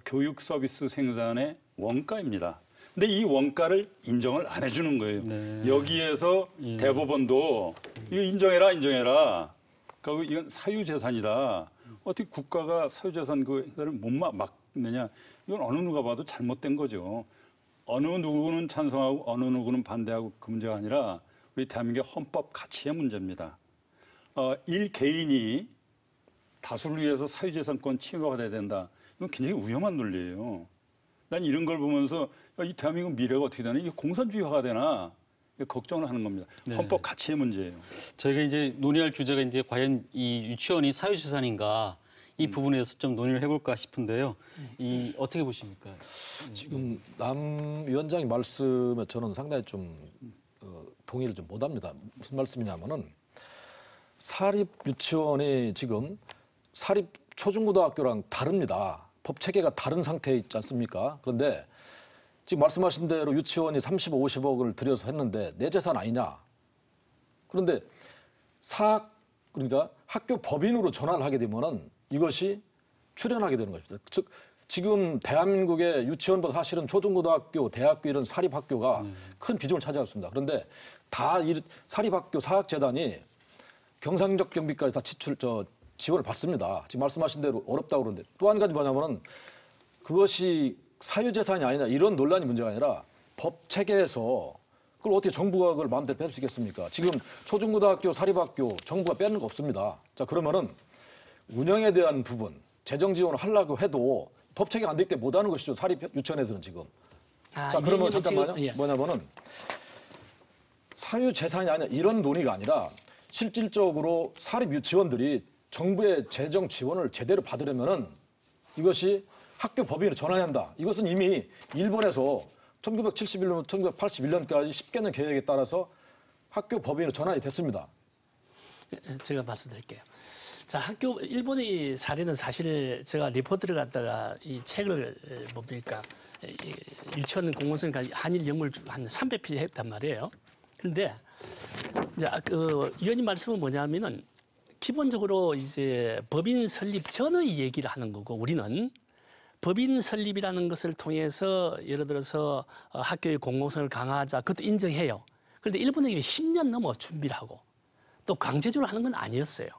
교육 서비스 생산의 원가입니다. 근데 이 원가를 인정을 안 해주는 거예요. 네. 여기에서 대법원도 이거 인정해라. 그리고 이건 사유재산이다. 어떻게 국가가 사유재산 그거를 못 막느냐. 이건 어느 누가 봐도 잘못된 거죠. 어느 누구는 찬성하고 어느 누구는 반대하고 그 문제가 아니라 우리 대한민국의 헌법 가치의 문제입니다. 일개인이 다수를 위해서 사유재산권 침해가 돼야 된다. 이건 굉장히 위험한 논리예요. 난 이런 걸 보면서 이 대한민국 미래가 어떻게 되나? 이게 공산주의화가 되나? 걱정을 하는 겁니다. 네. 헌법 가치의 문제예요. 저희가 이제 논의할 주제가 이제 과연 이 유치원이 사유재산인가 이 부분에 대해서 좀 논의를 해볼까 싶은데요. 이 어떻게 보십니까? 지금 남 위원장의 말씀에 저는 상당히 좀 동의를 좀 못합니다. 무슨 말씀이냐면은 사립 유치원이 지금 사립 초중고등학교랑 다릅니다. 법 체계가 다른 상태에 있지 않습니까? 그런데 지금 말씀하신 대로 유치원이 30억, 50억을 들여서 했는데 내 재산 아니냐? 그런데 그러니까 학교 법인으로 전환을 하게 되면은 이것이 출현하게 되는 것입니다. 즉 지금 대한민국의 유치원보다 사실은 초중고등학교, 대학교 이런 사립학교가 큰 비중을 차지하고 있습니다. 그런데 다 이 사립학교 사학재단이 경상적 경비까지 다 지원을 받습니다. 지금 말씀하신 대로 어렵다고 그러는데 또 한 가지 뭐냐면은 그것이 사유재산이 아니냐 이런 논란이 문제가 아니라 법 체계에서 그걸 어떻게 정부가 그걸 마음대로 뺄 수 있겠습니까? 지금 초중고등학교, 사립학교 정부가 빼는 거 없습니다. 자 그러면은 운영에 대한 부분, 재정 지원을 하려고 해도 법 체계가 안 되기 때문에 못하는 것이죠. 사립 유치원에서는 지금. 자 그러면 잠깐만요. 지금, 예. 뭐냐면은 사유재산이 아니냐 이런 논의가 아니라 실질적으로 사립 유치원들이 정부의 재정 지원을 제대로 받으려면은 이것이 학교 법인으로 전환해야 한다. 이것은 이미 일본에서 1971년, 1981년까지 10개년 계획에 따라서 학교 법인으로 전환이 됐습니다. 제가 말씀드릴게요. 자, 일본의 사례는 사실 제가 리포트를 갖다가 이 책을 뭡니까 유치원 공공성까지 한일 영물 한 300페이지 했단 말이에요. 그런데 이제 위원님 말씀은 뭐냐면은 기본적으로 이제 법인 설립 전의 얘기를 하는 거고 우리는 법인 설립이라는 것을 통해서 예를 들어서 학교의 공공성을 강화하자 그것도 인정해요. 그런데 일본에게 10년 넘어 준비를 하고 또 강제적으로 하는 건 아니었어요.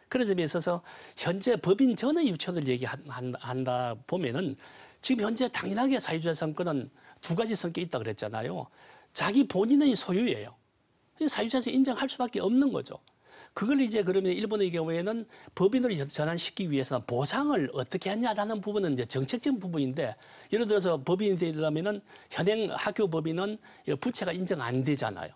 그런 점에 있어서 현재 법인 전의 유치원을 얘기한다 보면은 지금 현재 당연하게 사유재산권은 두 가지 성격이 있다 그랬잖아요. 자기 본인의 소유예요. 사유재산 인정할 수밖에 없는 거죠. 그걸 이제 그러면 일본의 경우에는 법인으로 전환시키기 위해서는 보상을 어떻게 하냐라는 부분은 이제 정책적인 부분인데 예를 들어서 법인이 되려면은 현행 학교 법인은 부채가 인정 안 되잖아요.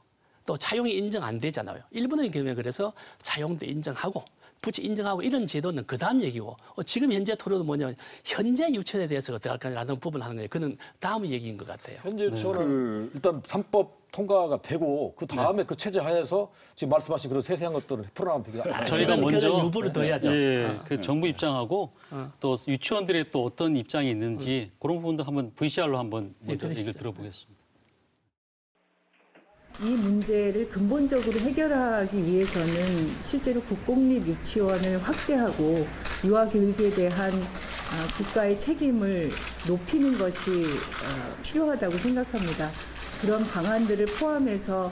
또 차용이 인정 안 되잖아요. 일본의 경우에 그래서 차용도 인정하고 부채 인정하고 이런 제도는 그 다음 얘기고 지금 현재 토론은 뭐냐면 현재 유치원에 대해서 어떻게 할 거냐라는 부분을 하는 거예요. 그는 다음 얘기인 것 같아요. 현재 유치원은 일단 3법 통과가 되고 그 다음에 그 체제 하에서 지금 말씀하신 그런 세세한 것들을 풀어나가면 되겠다. 저희가 먼저 유보를 더 해야죠. 예, 그 정부 입장하고 또 유치원들의 또 어떤 입장이 있는지 그런 부분도 한번 VCR로 한번 먼저 얘기를 들어보겠습니다. 이 문제를 근본적으로 해결하기 위해서는 실제로 국공립 유치원을 확대하고 유아교육에 대한 국가의 책임을 높이는 것이 필요하다고 생각합니다. 그런 방안들을 포함해서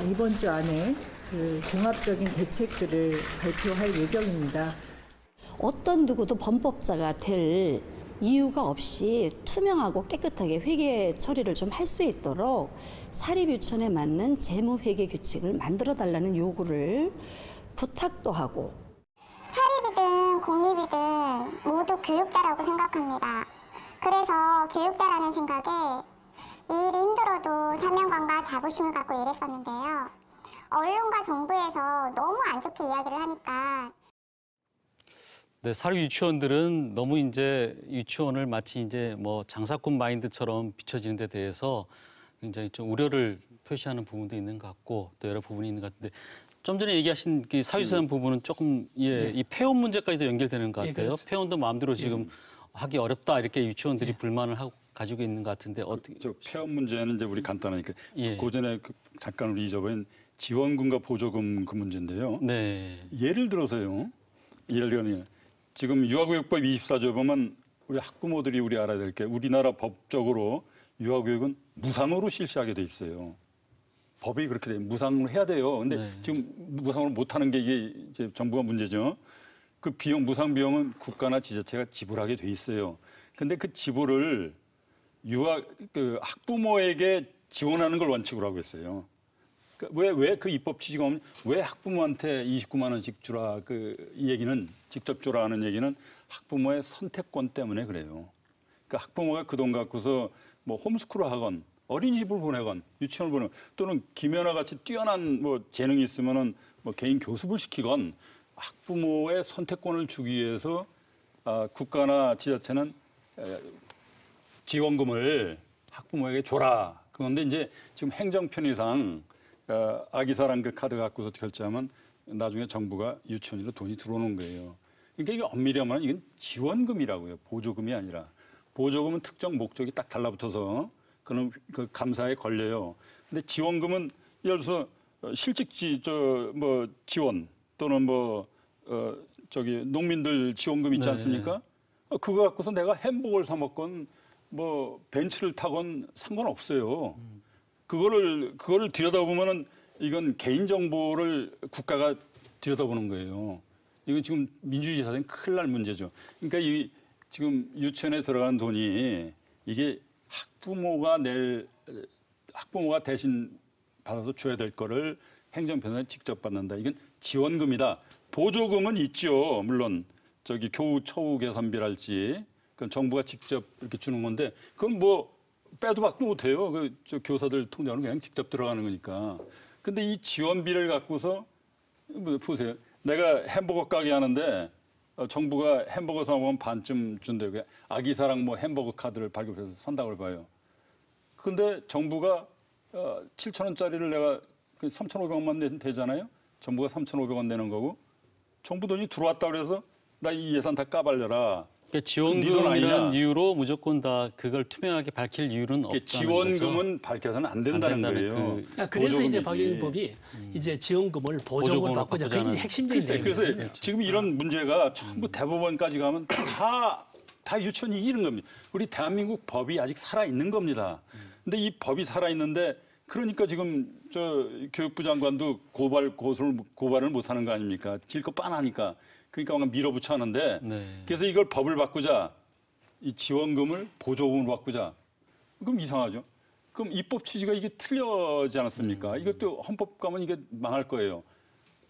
이번 주 안에 그 종합적인 대책들을 발표할 예정입니다. 어떤 누구도 범법자가 될 이유가 없이 투명하고 깨끗하게 회계 처리를 좀 할 수 있도록 사립유치원에 맞는 재무회계 규칙을 만들어달라는 요구를 부탁도 하고. 사립이든 공립이든 모두 교육자라고 생각합니다. 그래서 교육자라는 생각에 이 일이 힘들어도 사명감과 자부심을 갖고 일했었는데요. 언론과 정부에서 너무 안 좋게 이야기를 하니까 네, 사립 유치원들은 너무 이제 유치원을 마치 이제 뭐 장사꾼 마인드처럼 비춰지는 데 대해서 굉장히 좀 우려를 표시하는 부분도 있는 것 같고 또 여러 부분이 있는 것 같은데 좀 전에 얘기하신 그 사유재산 부분은 조금 이 폐원 문제까지도 연결되는 것 같아요. 그렇죠. 폐원도 마음대로 지금 하기 어렵다 이렇게 유치원들이 불만을 하고 가지고 있는 것 같은데 어떻게? 저 폐업 문제는 이제 우리 간단하니까 예. 그 전에 잠깐 우리 잊어버린 지원금과 보조금 그 문제인데요. 네. 예를 들어서요. 예를 들면 지금 유아교육법 24조에 보면 우리 학부모들이 우리 알아야 될 게 우리나라 법적으로 유아교육은 무상으로 실시하게 돼 있어요. 법이 그렇게 돼 무상으로 해야 돼요. 근데 네. 지금 무상으로 못 하는 게 이게 이제 정부가 문제죠. 그 비용 무상 비용은 국가나 지자체가 지불하게 돼 있어요. 근데 그 지불을 학부모에게 지원하는 걸 원칙으로 하고 있어요. 그러니까 왜 그 입법 취지가 없는 왜 학부모한테 29만 원씩 주라 이 얘기는 직접 주라는 얘기는 학부모의 선택권 때문에 그래요. 그러니까 학부모가 그 돈 갖고서 뭐 홈스쿨을 하건 어린이집을 보내건 유치원을 보내건 또는 김연아 같이 뛰어난 뭐 재능이 있으면은 뭐 개인 교습을 시키건 학부모의 선택권을 주기 위해서 국가나 지자체는 지원금을 학부모에게 줘라. 그런데 이제 지금 행정 편의상 아기사랑 그 카드 갖고서 결제하면 나중에 정부가 유치원으로 돈이 들어오는 거예요. 그러니까 이게 엄밀히 하면 이건 지원금이라고요. 보조금이 아니라. 보조금은 특정 목적이 딱 달라붙어서 그런 그 감사에 걸려요. 근데 지원금은 예를 들어서 실직지 뭐 지원 또는 저기 농민들 지원금 있지 않습니까? 그거 갖고서 내가 햄버거를 사 먹건 뭐 벤츠를 타건 상관없어요. 그거를 들여다보면은 이건 개인 정보를 국가가 들여다보는 거예요. 이건 지금 민주주의 사회는 큰일 날 문제죠. 그러니까 이 지금 유치원에 들어가는 돈이 이게 학부모가 대신 받아서 줘야 될 거를 행정편에 직접 받는다. 이건 지원금이다. 보조금은 있죠. 물론 저기 교우 처우 개선비랄지 그건 정부가 직접 이렇게 주는 건데 그건 뭐 빼도 박도 못해요. 저 교사들 통장으로 그냥 직접 들어가는 거니까. 근데 이 지원비를 갖고서 보세요. 내가 햄버거 가게 하는데 정부가 햄버거 사 먹으면 반쯤 준대요. 아기사랑 뭐 햄버거 카드를 발급해서 산다고 봐요. 근데 정부가 7,000원짜리를 내가 3,500원만 내면 되잖아요. 정부가 3,500원 내는 거고 정부 돈이 들어왔다 그래서 나 이 예산 다 까발려라. 그러니까 지원금이라는 이유로 무조건 다 그걸 투명하게 밝힐 이유는 없다는 지원금은 거죠. 밝혀서는 안 된다는 거예요. 그래서 이제 박영일법이 이제 지원금을 보조금을 바꾸자. 그게 핵심적인 내용이에요. 그래서 지금 이런 문제가 전부 대법원까지 가면 다 유치원이 이기는 겁니다. 우리 대한민국 법이 아직 살아 있는 겁니다. 근데 이 법이 살아 있는데 그러니까 지금 저 교육부 장관도 고발을 못 하는 거 아닙니까? 질거 빤하니까. 그러니까 막 밀어붙여 하는데 그래서 이걸 법을 바꾸자. 이 지원금을 보조금으로 바꾸자. 그럼 이상하죠. 그럼 입법 취지가 이게 틀려지 않았습니까? 이것도 헌법 가면 이게 망할 거예요.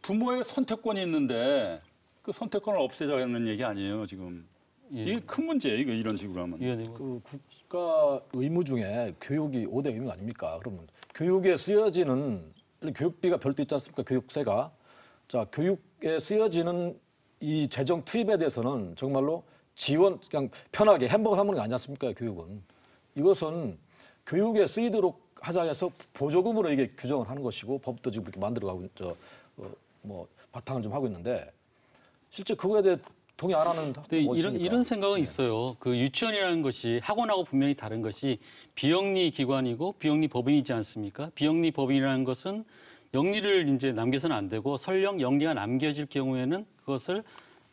부모의 선택권이 있는데 그 선택권을 없애자는 얘기 아니에요, 지금. 이게 큰 문제예요, 이거 이런 식으로 하면. 그 국가 의무 중에 교육이 5대 의무 아닙니까? 그러면 교육에 쓰여지는 교육비가 별도 있지 않습니까? 교육세가. 자, 교육에 쓰여지는 이 재정 투입에 대해서는 정말로 지원 그냥 편하게 햄버거 사 먹는 게 아니지 않습니까? 교육은. 이것은 교육에 쓰이도록 하자 해서 보조금으로 이게 규정을 하는 것이고 법도 지금 이렇게 만들어가고 뭐 바탕을 좀 하고 있는데 실제 그거에 대해 동의 안 하는 이런 생각은 있어요. 그 유치원이라는 것이 학원하고 분명히 다른 것이 비영리 기관이고 비영리 법인이지 않습니까? 비영리 법인이라는 것은 영리를 이제 남겨서는 안 되고 설령 영리가 남겨질 경우에는 그것을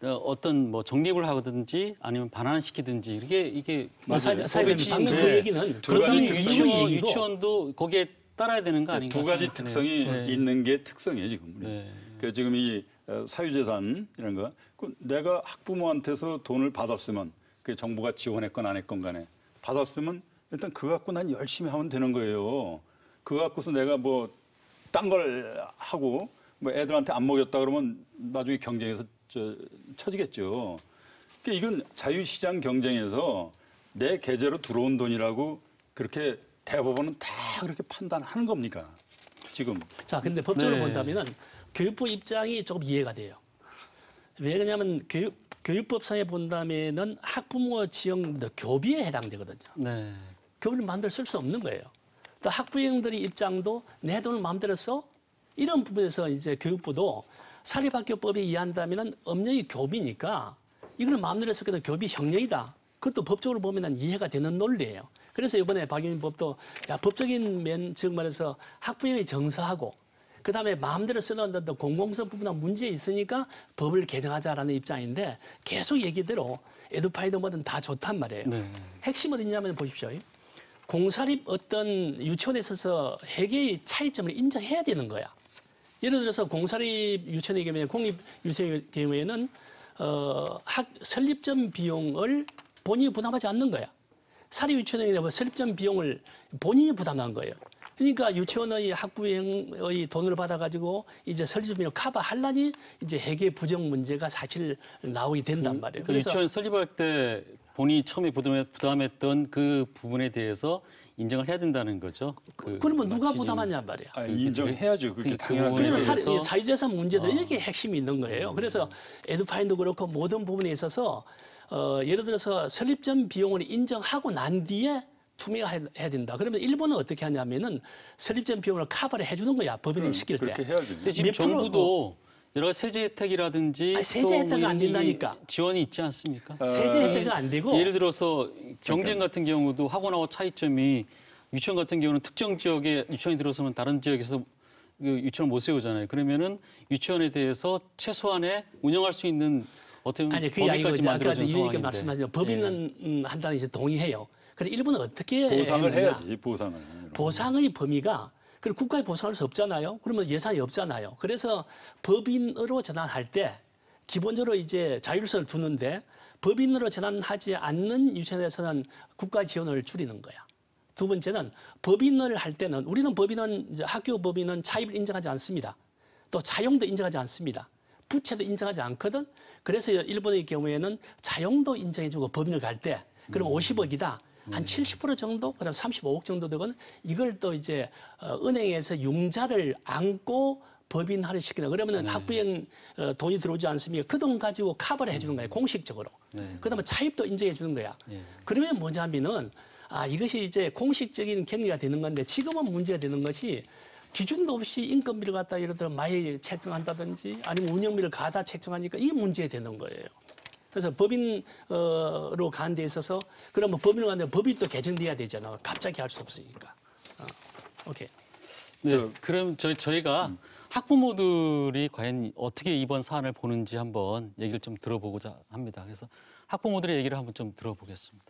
어떤 뭐 정립을 하든지 아니면 반환시키든지 이게 사회적인 방금 그 얘기는 그러면 유치원도 거기에 따라야 되는 거 아닌가? 두 가지 특성이 있는 게 특성이에요 지금. 그 지금 이 사유재산 이런 거, 내가 학부모한테서 돈을 받았으면 그 정부가 지원했건 안 했건 간에 받았으면 일단 그거 갖고 난 열심히 하면 되는 거예요. 그거 갖고서 내가 뭐 딴 걸 하고 뭐 애들한테 안 먹였다 그러면 나중에 경쟁에서 처지겠죠. 그러니까 이건 자유시장 경쟁에서 내 계좌로 들어온 돈이라고 그렇게 대법원은 다 그렇게 판단하는 겁니까? 지금. 자, 근데 법적으로 본다면은 교육부 입장이 조금 이해가 돼요. 왜 그러냐면 교육법상에 본다면은 학부모 지원금도 교비에 해당되거든요. 교비를 마음대로 쓸 수 없는 거예요. 또 학부형들의 입장도 내 돈을 마음대로 써? 이런 부분에서 이제 교육부도 사립학교법에 의한다면은 엄연히 교비니까 이거는 마음대로 썼거든 교비 형량이다. 그것도 법적으로 보면은 이해가 되는 논리예요. 그래서 이번에 박영일법도 법적인 즉 말해서 학부형이 정서하고 그다음에 마음대로 쓰는 공공성 부분은 문제 있으니까 법을 개정하자라는 입장인데 계속 얘기대로 에듀파이도 뭐든 다 좋단 말이에요. 핵심은 어디냐면 보십시오. 공사립 어떤 유치원에 있어서 회계의 차이점을 인정해야 되는 거야. 예를 들어서 공사립 유치원의 경우에 공립 유치원의 경우에는 설립전 비용을 본인이 부담하지 않는 거야. 사립 유치원의 경우 설립전 비용을 본인이 부담한 거예요. 그러니까 유치원의 학부형의 돈을 받아가지고 이제 설립비로 커버하려니 이제 회계 부정 문제가 사실 나오게 된단 말이에요. 그래서 유치원 설립할 때 본인이 처음에 부담했던 그 부분에 대해서 인정을 해야 된다는 거죠. 그러면 누가 부담하냐 말이야. 인정해야죠. 그게 당연하죠. 그래서 사유재산 문제도 여기에 핵심이 있는 거예요. 그래서 에듀파인도 그렇고 모든 부분에 있어서 예를 들어서 설립 전 비용을 인정하고 난 뒤에 투명해야 된다. 그러면 일본은 어떻게 하냐면은 설립 전 비용을 커버를 해주는 거야. 법인을 시킬 때. 그렇게 해야죠. 근데 지금 정부도 여러 가지 세제 혜택이라든지 세제 혜택은 안 된다니까. 지원이 있지 않습니까? 세제 혜택은 안 되고. 예를 들어서 경쟁 같은 경우도 학원하고 차이점이 유치원 같은 경우는 특정 지역에 유치원이 들어서면 다른 지역에서 유치원 못 세우잖아요. 그러면은 유치원에 대해서 최소한의 운영할 수 있는 어떤 범위까지 만들어진 상황인데. 말씀하신 법인은 한다는 이제 동의해요. 그래 일본은 어떻게 보상을 했느냐. 해야지. 보상의 범위가 그리고 국가에 보상할 수 없잖아요. 그러면 예산이 없잖아요. 그래서 법인으로 전환할 때 기본적으로 이제 자율성을 두는데 법인으로 전환하지 않는 유치원에서는 국가 지원을 줄이는 거야. 두 번째는 법인을 할 때는 우리는 법인은 이제 학교 법인은 차입을 인정하지 않습니다. 또 차용도 인정하지 않습니다. 부채도 인정하지 않거든. 그래서 일본의 경우에는 차용도 인정해주고 법인을 갈 때 그럼 50억이다. 한 70% 정도, 그다음 35억 정도 되거든. 이걸 또 이제 은행에서 융자를 안고 법인화를 시키는. 그러면은 학부형 돈이 들어오지 않습니까? 그 돈 가지고 커버를 해주는 거예요. 공식적으로. 그다음에 차입도 인정해 주는 거야. 그러면 뭐냐면은 이것이 이제 공식적인 격리가 되는 건데 지금은 문제가 되는 것이 기준도 없이 인건비를 갖다 예를 들어 많이 책정한다든지 아니면 운영비를 가다 책정하니까 이게 문제가 되는 거예요. 그래서 법인으로 가는 데 있어서 그러면 법인으로 가는데 법이 또 개정돼야 되잖아. 갑자기 할 수 없으니까. 오케이. 네, 그럼 저희가 학부모들이 과연 어떻게 이번 사안을 보는지 한번 얘기를 좀 들어보고자 합니다. 그래서 학부모들의 얘기를 한번 좀 들어보겠습니다.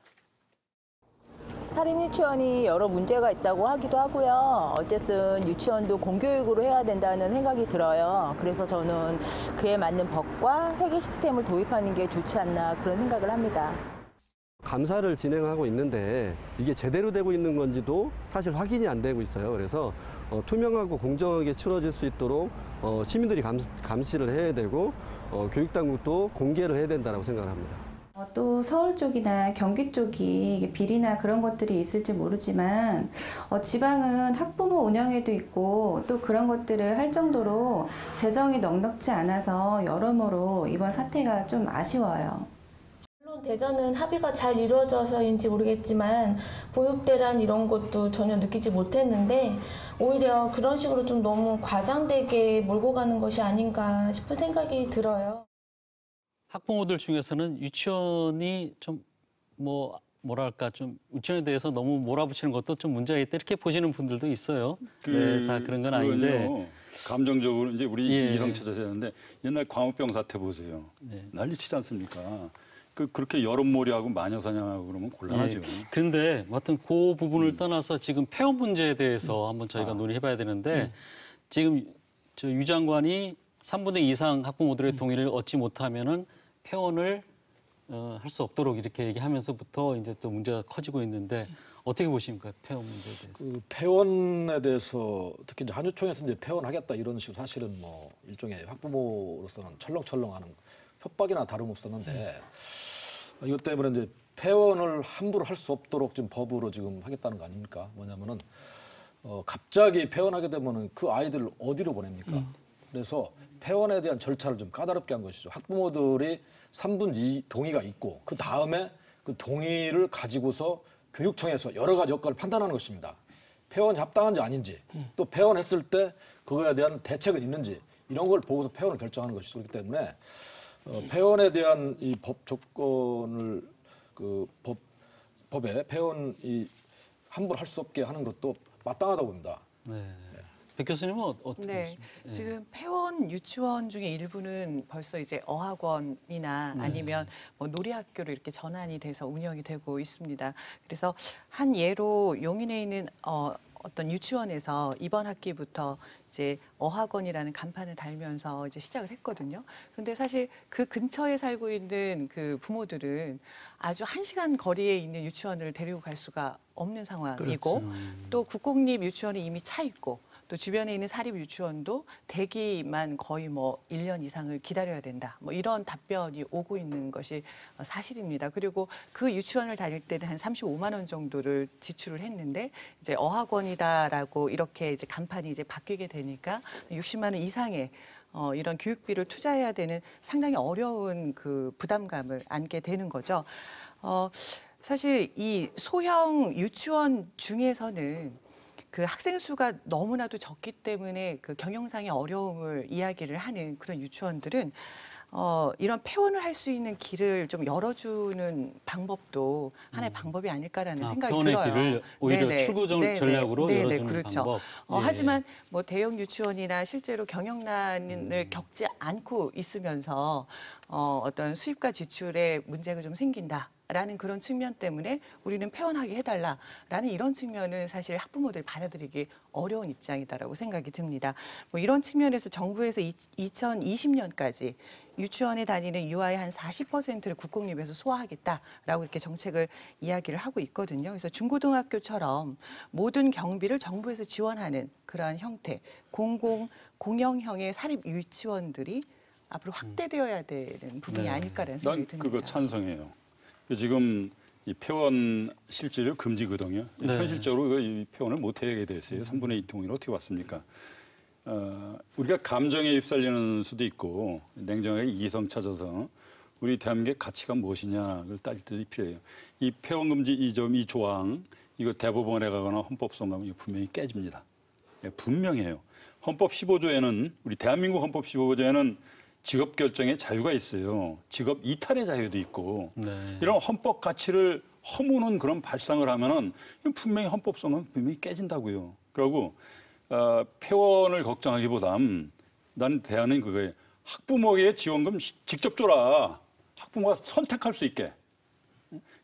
사립 유치원이 여러 문제가 있다고 하기도 하고요. 어쨌든 유치원도 공교육으로 해야 된다는 생각이 들어요. 그래서 저는 그에 맞는 법과 회계 시스템을 도입하는 게 좋지 않나 그런 생각을 합니다. 감사를 진행하고 있는데 이게 제대로 되고 있는 건지도 사실 확인이 안 되고 있어요. 그래서 투명하고 공정하게 치러질 수 있도록 시민들이 감시를 해야 되고 교육당국도 공개를 해야 된다고 생각을 합니다. 또 서울 쪽이나 경기 쪽이 비리나 그런 것들이 있을지 모르지만 지방은 학부모 운영에도 있고 또 그런 것들을 할 정도로 재정이 넉넉지 않아서 여러모로 이번 사태가 좀 아쉬워요. 물론 대전은 합의가 잘 이루어져서인지 모르겠지만 보육대란 이런 것도 전혀 느끼지 못했는데 오히려 그런 식으로 좀 너무 과장되게 몰고 가는 것이 아닌가 싶은 생각이 들어요. 학부모들 중에서는 유치원이 좀 뭐랄까 좀 유치원에 대해서 너무 몰아붙이는 것도 좀 문제가 있다 이렇게 보시는 분들도 있어요. 네, 다 그런 건 아닌데 감정적으로 이제 우리 이성차자 되는데 옛날 광우병 사태 보세요. 난리치지 않습니까? 그렇게 여론몰이하고 마녀사냥하고 그러면 곤란하죠. 그런데 하여튼 그 부분을 떠나서 지금 폐원 문제에 대해서 한번 저희가 논의해봐야 되는데 지금 유 장관이 3분의 2 이상 학부모들의 동의를 얻지 못하면은 폐원을 할 수 없도록 이렇게 얘기하면서부터 이제 또 문제가 커지고 있는데 어떻게 보십니까? 폐원 문제에 대해서. 폐원에 대해서 특히 이제 한유총에서 이제 폐원하겠다 이런 식으로 사실은 뭐 일종의 학부모로서는 철렁철렁하는 협박이나 다름없었는데 이것 때문에 이제 폐원을 함부로 할 수 없도록 지금 법으로 지금 하겠다는 거 아닙니까? 뭐냐면은 갑자기 폐원하게 되면은 그 아이들을 어디로 보냅니까? 그래서 폐원에 대한 절차를 좀 까다롭게 한 것이죠. 학부모들이 3분의 2 동의가 있고 그 다음에 그 동의를 가지고서 교육청에서 여러 가지 역할을 판단하는 것입니다. 폐원이 합당한지 아닌지 또 폐원했을 때 그거에 대한 대책은 있는지 이런 걸 보고서 폐원을 결정하는 것이죠. 그렇기 때문에 폐원에 대한 이 법 조건을 법에 폐원이 함부로 할 수 없게 하는 것도 마땅하다고 봅니다. 네. 백 교수님은 어떻게 보십니까? 지금 폐원 유치원 중에 일부는 벌써 이제 어학원이나 아니면 뭐 놀이학교로 이렇게 전환이 돼서 운영이 되고 있습니다. 그래서 한 예로 용인에 있는 어떤 유치원에서 이번 학기부터 이제 어학원이라는 간판을 달면서 이제 시작을 했거든요. 그런데 사실 그 근처에 살고 있는 그 부모들은 아주 1시간 거리에 있는 유치원을 데리고 갈 수가 없는 상황이고 그렇죠. 또 국공립 유치원이 이미 차 있고 또 주변에 있는 사립 유치원도 대기만 거의 뭐 1년 이상을 기다려야 된다. 뭐 이런 답변이 오고 있는 것이 사실입니다. 그리고 그 유치원을 다닐 때는 한 35만 원 정도를 지출을 했는데 이제 어학원이다라고 이렇게 이제 간판이 이제 바뀌게 되니까 60만 원 이상의 이런 교육비를 투자해야 되는 상당히 어려운 그 부담감을 안게 되는 거죠. 사실 이 소형 유치원 중에서는 그 학생 수가 너무나도 적기 때문에 그 경영상의 어려움을 이야기를 하는 그런 유치원들은 이런 폐원을 할 수 있는 길을 좀 열어주는 방법도 하나의 방법이 아닐까라는 생각이 폐원의 들어요. 길을 오히려 출구 전략으로 열어주는 그렇죠. 방법. 하지만 뭐 대형 유치원이나 실제로 경영난을 겪지 않고 있으면서 어떤 수입과 지출에 문제가 좀 생긴다. 라는 그런 측면 때문에 우리는 폐원하게 해달라라는 이런 측면은 사실 학부모들이 받아들이기 어려운 입장이다라고 생각이 듭니다. 뭐 이런 측면에서 정부에서 2020년까지 유치원에 다니는 유아의 한 40%를 국공립에서 소화하겠다라고 이렇게 정책을 이야기를 하고 있거든요. 그래서 중고등학교처럼 모든 경비를 정부에서 지원하는 그러한 형태, 공영형의 사립 유치원들이 앞으로 확대되어야 되는 부분이 아닐까라는 생각이 듭니다. 난 그거 찬성해요. 지금 이 폐원 실질을 금지거든요. 네. 현실적으로 이 폐원을 못 하게 됐어요. 3분의 2 동의를 어떻게 왔습니까? 우리가 감정에 휩쓸리는 수도 있고 냉정하게 이성 찾아서 우리 대한민국의 가치가 무엇이냐를 따질 때도 필요해요. 이 폐원 금지 이 조항 이거 대법원에 가거나 헌법소원 가면 이거 분명히 깨집니다. 분명해요. 헌법 15조에는 우리 대한민국 헌법 15조에는 직업 결정의 자유가 있어요. 직업 이탈의 자유도 있고 이런 헌법 가치를 허무는 그런 발상을 하면은 분명히 헌법성은 분명히 깨진다고요. 그리고 폐원을 걱정하기보단 나는 대안은 그거예요. 학부모에게 지원금 직접 줘라. 학부모가 선택할 수 있게.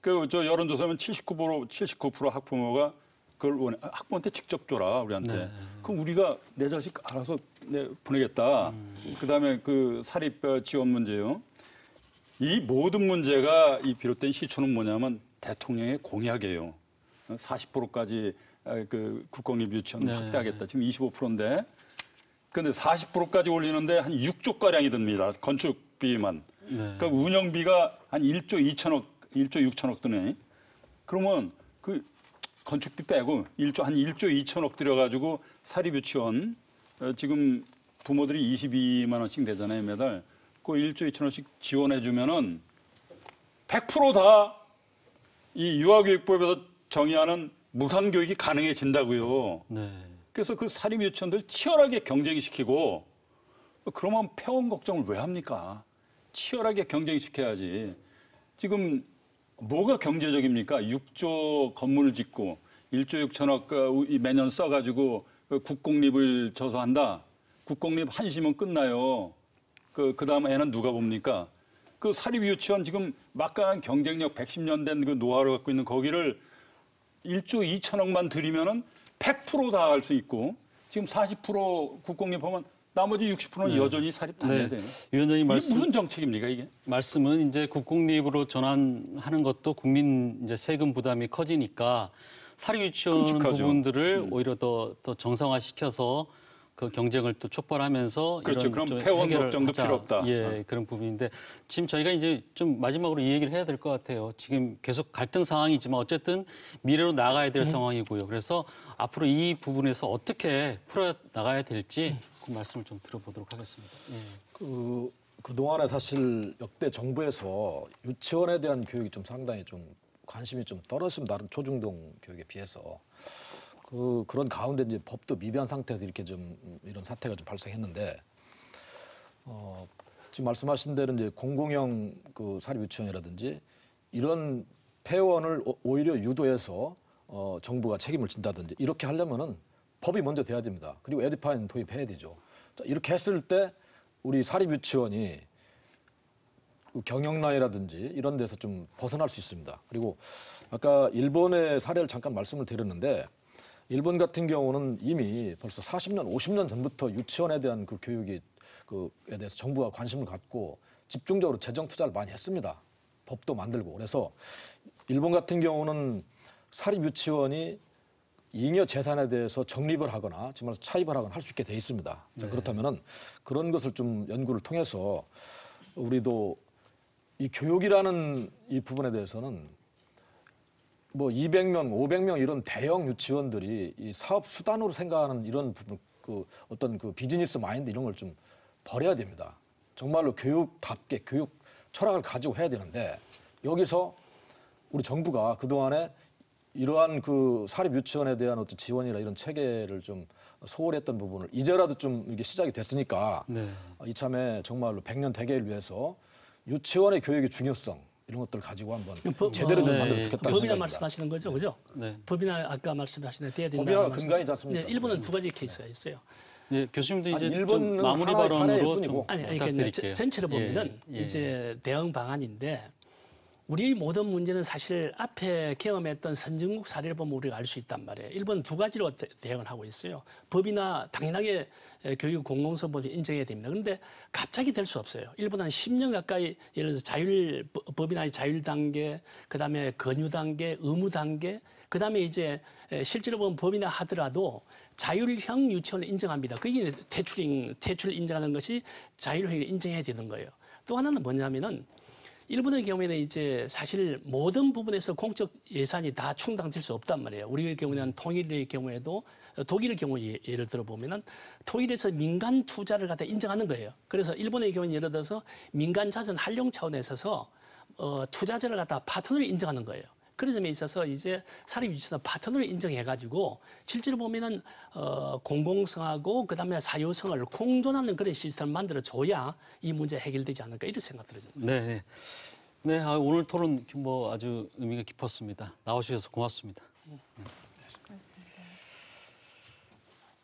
저 여론조사면 79% 학부모가 그걸 원해. 학부모한테 직접 줘라 우리한테. 그럼 우리가 내 자식 알아서 보내겠다. 그다음에 그 사립 지원 문제요. 이 모든 문제가 이 비롯된 시초는 뭐냐면 대통령의 공약이에요. 40%까지 그 국공립 유치원 확대하겠다. 지금 25%인데. 근데 40%까지 올리는데 한 6조 가량이 듭니다. 건축비만. 그러니까 운영비가 한 1조 6천억 드네. 그러면 그 건축비 빼고 한 1조 2천억 들여가지고 사립 유치원 지금 부모들이 22만 원씩 내잖아요 매달. 그 1조 2천원씩 지원해 주면은 100% 다 이 유아교육법에서 정의하는 무상교육이 가능해진다고요. 그래서 그 사립 유치원들 치열하게 경쟁시키고 그러면 폐원 걱정을 왜 합니까? 치열하게 경쟁시켜야지. 지금 뭐가 경제적입니까? 6조 건물을 짓고 1조 6천억 매년 써가지고 국공립을 저서한다. 국공립 한시면 끝나요. 그 다음 애는 누가 봅니까? 그 사립 유치원 지금 막강한 경쟁력 110년 된 그 노하우를 갖고 있는 거기를 1조 2천억만 들이면은 100% 다 할 수 있고 지금 40% 국공립 하면 나머지 60%는 여전히 사립 다녀야 돼요. 위원장님 이게 무슨 정책입니까 이게? 말씀은 이제 국공립으로 전환하는 것도 국민 이제 세금 부담이 커지니까 사립 유치원 끔찍하죠. 부분들을 오히려 더 정상화시켜서 그 경쟁을 또 촉발하면서 그렇죠. 이런 그럼 폐원 걱정도 하자. 필요 없다. 그런 부분인데 지금 저희가 이제 좀 마지막으로 이 얘기를 해야 될 것 같아요. 지금 계속 갈등 상황이지만 어쨌든 미래로 나가야 될 상황이고요. 그래서 앞으로 이 부분에서 어떻게 풀어 나가야 될지 그 말씀을 좀 들어보도록 하겠습니다. 그동안에 사실 역대 정부에서 유치원에 대한 교육이 좀 상당히 좀 관심이 좀 떨어졌습니다. 다른 초중등 교육에 비해서. 그런 가운데 이제 법도 미비한 상태에서 이렇게 좀 이런 사태가 좀 발생했는데 지금 말씀하신 대로 이제 공공형 그 사립 유치원이라든지 이런 폐원을 오히려 유도해서 정부가 책임을 진다든지 이렇게 하려면은 법이 먼저 돼야 됩니다. 그리고 에듀파인 도입해야 되죠. 자, 이렇게 했을 때 우리 사립 유치원이 경영난이라든지 이런 데서 좀 벗어날 수 있습니다. 그리고 아까 일본의 사례를 잠깐 말씀을 드렸는데 일본 같은 경우는 이미 벌써 40년, 50년 전부터 유치원에 대한 그 교육에 대해서 정부가 관심을 갖고 집중적으로 재정 투자를 많이 했습니다. 법도 만들고. 그래서 일본 같은 경우는 사립 유치원이 잉여 재산에 대해서 적립을 하거나 정말 차입을 하거나 할 수 있게 돼 있습니다. 네. 그렇다면은 그런 것을 좀 연구를 통해서 우리도 이 교육이라는 이 부분에 대해서는 뭐 200명, 500명 이런 대형 유치원들이 이 사업 수단으로 생각하는 이런 부분, 그 어떤 그 비즈니스 마인드 이런 걸 좀 버려야 됩니다. 정말로 교육답게 교육 철학을 가지고 해야 되는데 여기서 우리 정부가 그동안에 이러한 그 사립 유치원에 대한 어떤 지원이나 이런 체계를 좀 소홀했던 부분을 이제라도 좀 이게 시작이 됐으니까 네. 이참에 정말로 100년 대계를 위해서 유치원의 교육의 중요성 이런 것들을 가지고 한번 제대로 좀 만들어 주겠다. 법이나 말씀하시는 거죠, 그죠? 네. 법이나 아까 말씀하시는 돼야 된다. 법이나 근간이지 않습니까? 네, 일본은 두 가지 케이스가 있어요. 네, 교수님도 이제 좀 마무리 발언으로 좀 부탁드릴게요. 전체로 보면은 이제 대응 방안인데 우리 모든 문제는 사실 앞에 경험했던 선진국 사례를 보면 우리가 알 수 있단 말이에요. 일본은 두 가지로 대응을 하고 있어요. 법이나 당연하게 교육 공공성법이 인정해야 됩니다. 그런데 갑자기 될 수 없어요. 일본은 한 10년 가까이 예를 들어서 법이나 자율 단계, 그다음에 권유 단계, 의무 단계, 그다음에 이제 실제로 보면 법이나 하더라도 자율형 유치원을 인정합니다. 그게 퇴출 인정하는 것이 자율형을 인정해야 되는 거예요. 또 하나는 뭐냐면은 일본의 경우에는 이제 사실 모든 부분에서 공적 예산이 다 충당될 수 없단 말이에요. 우리의 경우에는 통일의 경우에도 독일의 경우 예를 들어 보면은 통일에서 민간 투자를 갖다 인정하는 거예요. 그래서 일본의 경우는 예를 들어서 민간 자선 활용 차원에 있어서 투자자를 갖다 파트너를 인정하는 거예요. 그런 점에 있어서 이제 사립 유치원 파트너를 인정해가지고 실제로 보면은 공공성하고 그다음에 사유성을 공존하는 그런 시스템을 만들어줘야 이 문제 해결되지 않을까 이런 생각 들어요. 네, 네, 오늘 토론 뭐 아주 의미가 깊었습니다. 나오셔서 고맙습니다.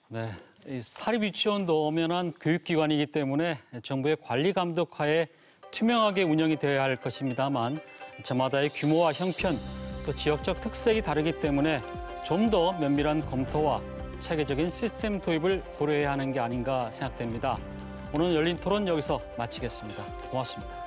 네, 이 사립 유치원도 엄연한 교육기관이기 때문에 정부의 관리 감독하에 투명하게 운영이 되어야 할 것입니다만 저마다의 규모와 형편, 또 지역적 특색이 다르기 때문에 좀 더 면밀한 검토와 체계적인 시스템 도입을 고려해야 하는 게 아닌가 생각됩니다. 오늘 열린 토론 여기서 마치겠습니다. 고맙습니다.